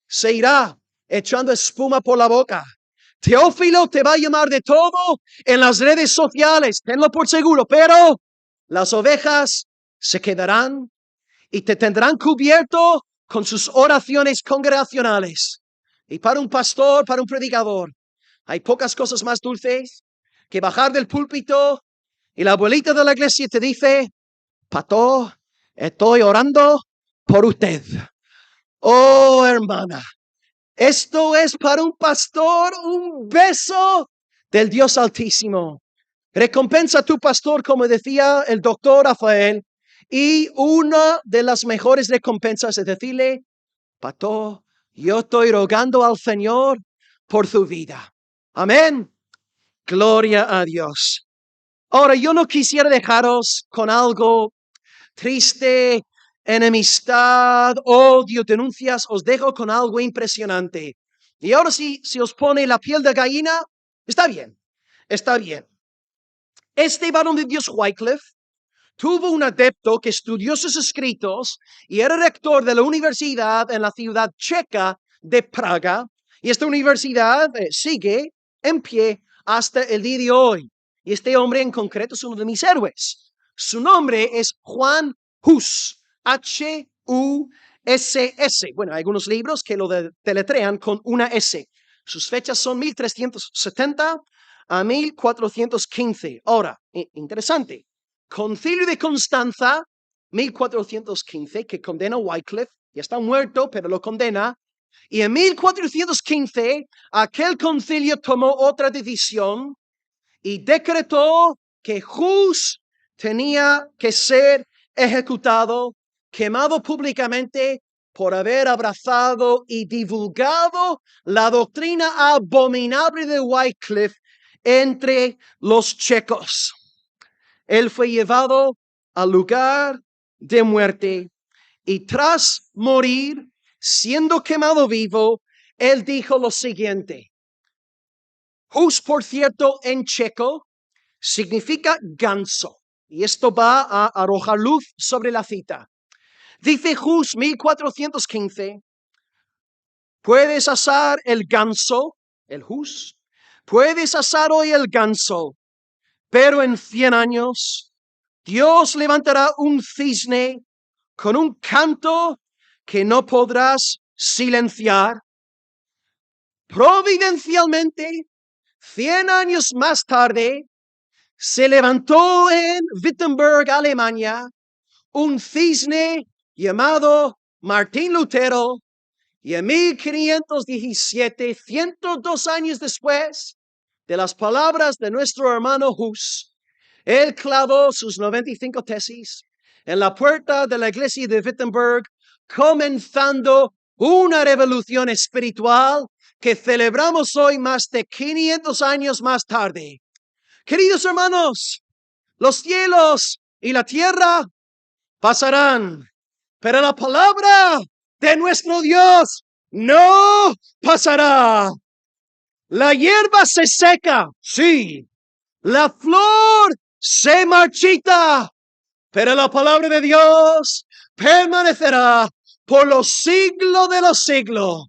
S1: se irá echando espuma por la boca. Teófilo te va a llamar de todo en las redes sociales. Tenlo por seguro. Pero las ovejas se quedarán y te tendrán cubierto con sus oraciones congregacionales. Y para un pastor, para un predicador, hay pocas cosas más dulces que bajar del púlpito y la abuelita de la iglesia te dice, pastor, estoy orando por usted. Oh, hermana, esto es para un pastor un beso del Dios Altísimo. Recompensa a tu pastor, como decía el doctor Rafael, y una de las mejores recompensas es decirle, pastor, yo estoy rogando al Señor por su vida. Amén. Gloria a Dios. Ahora, yo no quisiera dejaros con algo triste, enemistad, odio, denuncias. Os dejo con algo impresionante. Y ahora si os pone la piel de gallina, está bien, está bien. Este varón de Dios, Wycliffe, tuvo un adepto que estudió sus escritos y era rector de la universidad en la ciudad checa de Praga. Y esta universidad sigue en pie hasta el día de hoy. Y este hombre en concreto es uno de mis héroes. Su nombre es Juan Hus. H-U-S-S. Bueno, hay algunos libros que lo deletrean con una S. Sus fechas son 1370 a 1415. Ahora, interesante. Concilio de Constanza, 1415, que condena a Wycliffe. Ya está muerto, pero lo condena. Y en 1415, aquel concilio tomó otra decisión y decretó que Hus tenía que ser ejecutado, quemado públicamente por haber abrazado y divulgado la doctrina abominable de Wycliffe entre los checos. Él fue llevado al lugar de muerte y tras morir, siendo quemado vivo, él dijo lo siguiente. Hus, por cierto, en checo, significa ganso. Y esto va a arrojar luz sobre la cita. Dice Hus 1415, puedes asar el ganso, el Hus, puedes asar hoy el ganso, pero en 100 años Dios levantará un cisne con un canto que no podrás silenciar. Providencialmente, 100 años más tarde, se levantó en Wittenberg, Alemania, un cisne llamado Martín Lutero, y en 1517, 102 años después de las palabras de nuestro hermano Hus, él clavó sus 95 tesis en la puerta de la iglesia de Wittenberg, comenzando una revolución espiritual que celebramos hoy más de 500 años más tarde. Queridos hermanos, los cielos y la tierra pasarán, pero la palabra de nuestro Dios no pasará. La hierba se seca, sí. La flor se marchita, pero la palabra de Dios permanecerá por los siglos de los siglos.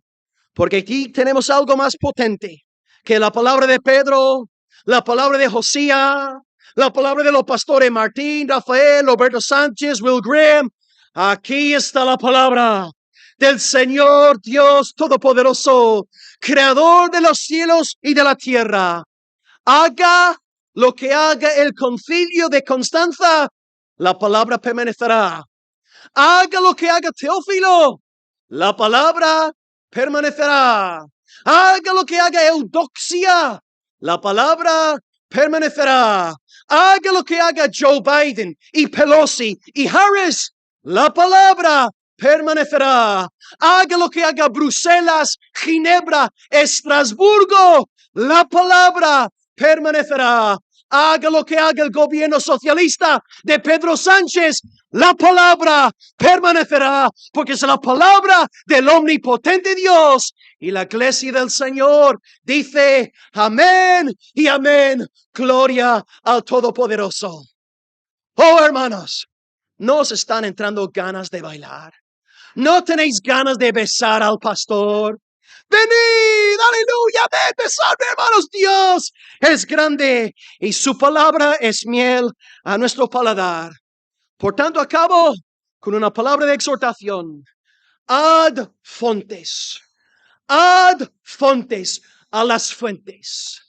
S1: Porque aquí tenemos algo más potente que la palabra de Pedro, la palabra de Josías, la palabra de los pastores Martín, Rafael, Roberto Sánchez, Will Graham. Aquí está la palabra del Señor Dios Todopoderoso, Creador de los cielos y de la tierra. Haga lo que haga el concilio de Constanza, la palabra permanecerá. Haga lo que haga Teófilo, la palabra permanecerá. Haga lo que haga Eudoxia, la palabra permanecerá. Haga lo que haga Joe Biden y Pelosi y Harris, la palabra permanecerá. Haga lo que haga Bruselas, Ginebra, Estrasburgo, la palabra permanecerá. Haga lo que haga el gobierno socialista de Pedro Sánchez, la palabra permanecerá, porque es la palabra del omnipotente Dios. Y la iglesia del Señor dice amén y amén. Gloria al Todopoderoso. Oh, hermanos, ¿no os están entrando ganas de bailar? ¿No tenéis ganas de besar al pastor? Venid, aleluya, ven, besadme, hermanos. Dios es grande y su palabra es miel a nuestro paladar. Por tanto, acabo con una palabra de exhortación. Ad fontes, a las fuentes,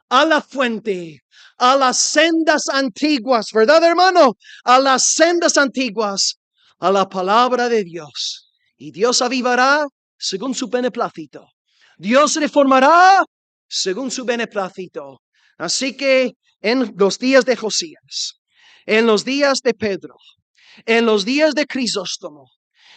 S1: a la fuente, a las sendas antiguas, ¿verdad, hermano? A las sendas antiguas, a la palabra de Dios. Y Dios avivará según su beneplácito. Dios reformará según su beneplácito. Así que en los días de Josías, en los días de Pedro, en los días de Crisóstomo,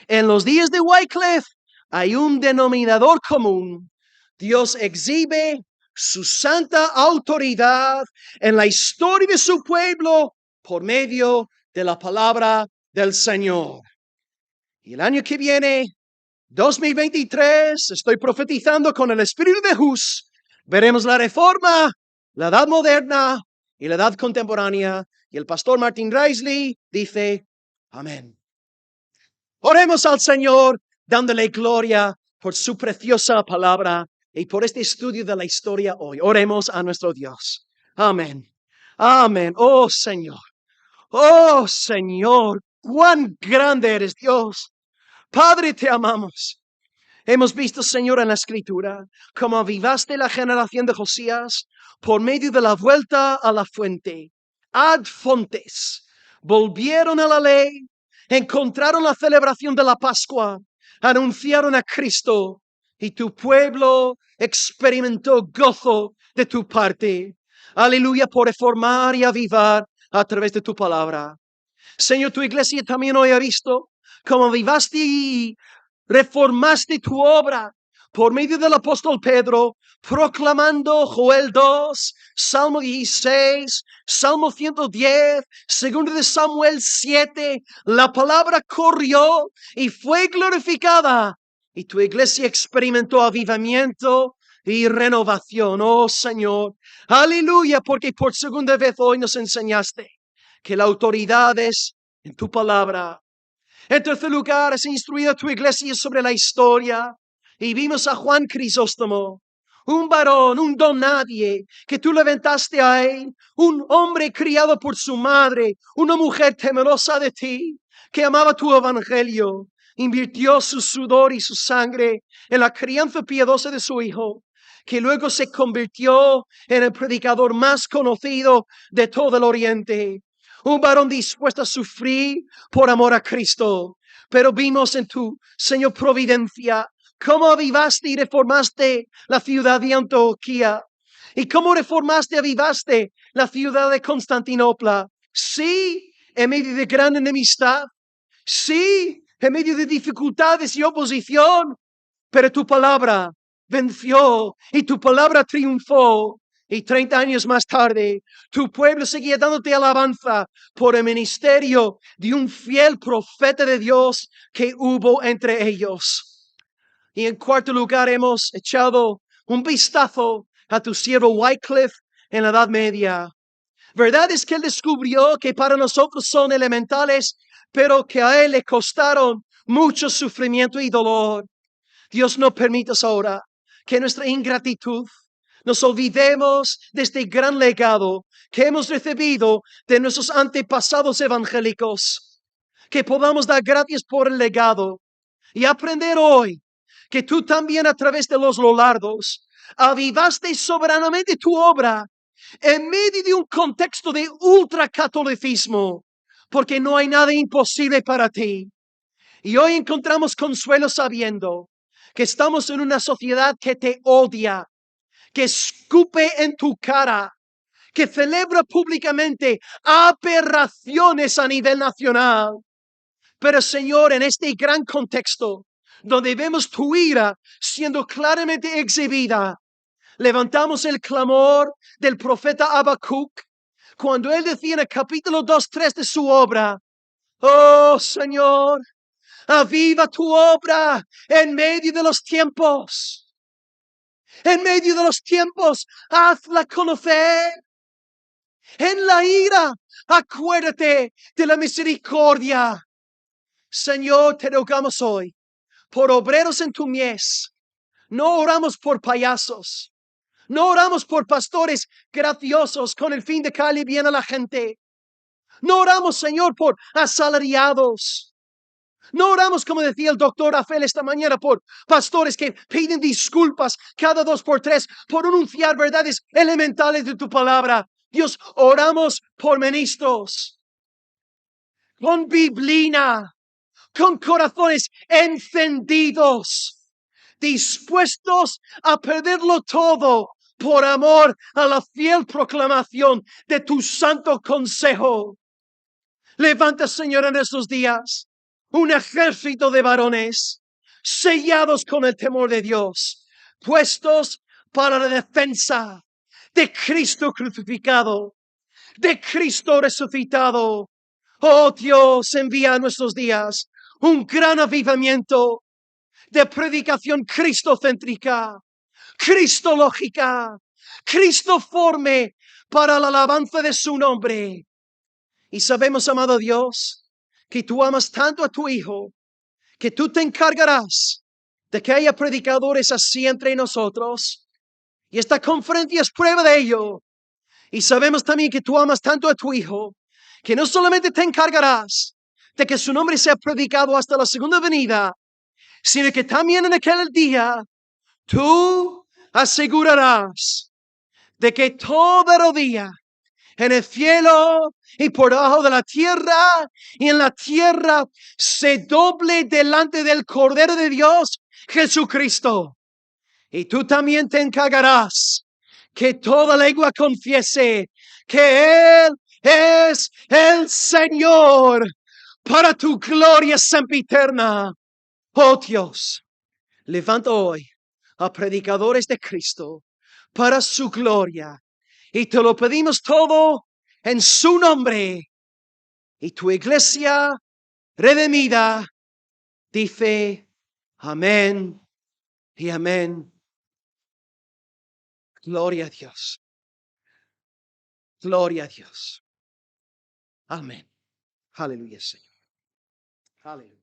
S1: en los días de Wycliffe, hay un denominador común. Dios exhibe su santa autoridad en la historia de su pueblo por medio de la palabra del Señor. Y el año que viene, 2023, estoy profetizando con el espíritu de Hus. Veremos la reforma, la edad moderna y la edad contemporánea. Y el pastor Martin Reisley dice, amén. Oremos al Señor, dándole gloria por su preciosa palabra y por este estudio de la historia hoy. Oremos a nuestro Dios. Amén. Amén. Oh Señor. Oh Señor. Cuán grande eres, Dios. Padre, te amamos. Hemos visto, Señor, en la Escritura, cómo avivaste la generación de Josías por medio de la vuelta a la fuente. Ad fontes. Volvieron a la ley, encontraron la celebración de la Pascua, anunciaron a Cristo y tu pueblo experimentó gozo de tu parte. Aleluya, por reformar y avivar a través de tu palabra. Señor, tu iglesia también hoy ha visto cómo avivaste y reformaste tu obra por medio del apóstol Pedro, proclamando Joel 2, Salmo 16, Salmo 110, segundo de Samuel 7, la palabra corrió y fue glorificada. Y tu iglesia experimentó avivamiento y renovación. Oh Señor, aleluya, porque por segunda vez hoy nos enseñaste que la autoridad es en tu palabra. En tercer lugar, has instruido a tu iglesia sobre la historia. Y vimos a Juan Crisóstomo, un varón, un don nadie, que tú levantaste a él, un hombre criado por su madre, una mujer temerosa de ti, que amaba tu evangelio, invirtió su sudor y su sangre en la crianza piadosa de su hijo, que luego se convirtió en el predicador más conocido de todo el Oriente. Un varón dispuesto a sufrir por amor a Cristo. Pero vimos en tu, Señor, providencia, cómo avivaste y reformaste la ciudad de Antioquía. Y cómo reformaste y avivaste la ciudad de Constantinopla. Sí, en medio de gran enemistad. Sí, en medio de dificultades y oposición. Pero tu palabra venció y tu palabra triunfó. Y 30 años más tarde, tu pueblo seguía dándote alabanza por el ministerio de un fiel profeta de Dios que hubo entre ellos. Y en cuarto lugar, hemos echado un vistazo a tu siervo Wycliffe en la Edad Media. Verdad es que él descubrió que para nosotros son elementales, pero que a él le costaron mucho sufrimiento y dolor. Dios, no permitas ahora que nuestra ingratitud nos olvidemos de este gran legado que hemos recibido de nuestros antepasados evangélicos. Que podamos dar gracias por el legado y aprender hoy que tú también a través de los Lollardos avivaste soberanamente tu obra en medio de un contexto de ultracatolicismo, porque no hay nada imposible para ti. Y hoy encontramos consuelo sabiendo que estamos en una sociedad que te odia, que escupe en tu cara, que celebra públicamente aberraciones a nivel nacional. Pero Señor, en este gran contexto, donde vemos tu ira siendo claramente exhibida, levantamos el clamor del profeta Habacuc, cuando él decía en el capítulo 2:3 de su obra: oh Señor, aviva tu obra en medio de los tiempos. En medio de los tiempos, hazla conocer. En la ira, acuérdate de la misericordia. Señor, te rogamos hoy por obreros en tu mies. No oramos por payasos. No oramos por pastores graciosos con el fin de caerle bien a la gente. No oramos, Señor, por asalariados. No oramos, como decía el doctor Rafael esta mañana, por pastores que piden disculpas cada 2 por 3 por anunciar verdades elementales de tu palabra. Dios, oramos por ministros con biblina, con corazones encendidos, dispuestos a perderlo todo por amor a la fiel proclamación de tu santo consejo. Levanta, Señor, en estos días un ejército de varones sellados con el temor de Dios, puestos para la defensa de Cristo crucificado, de Cristo resucitado. Oh Dios, envía a nuestros días un gran avivamiento de predicación cristocéntrica, cristológica, cristoforme para la alabanza de su nombre. Y sabemos, amado Dios, que tú amas tanto a tu Hijo, que tú te encargarás de que haya predicadores así entre nosotros. Y esta conferencia es prueba de ello. Y sabemos también que tú amas tanto a tu Hijo, que no solamente te encargarás de que su nombre sea predicado hasta la segunda venida, sino que también en aquel día tú asegurarás de que toda rodilla en el cielo y por debajo de la tierra y en la tierra se doble delante del Cordero de Dios, Jesucristo. Y tú también te encargarás que toda lengua confiese que Él es el Señor para tu gloria sempiterna. Oh Dios, levanta hoy a predicadores de Cristo para su gloria. Y te lo pedimos todo en su nombre. Y tu iglesia redimida dice amén y amén. Gloria a Dios. Gloria a Dios. Amén. Aleluya, Señor. Aleluya.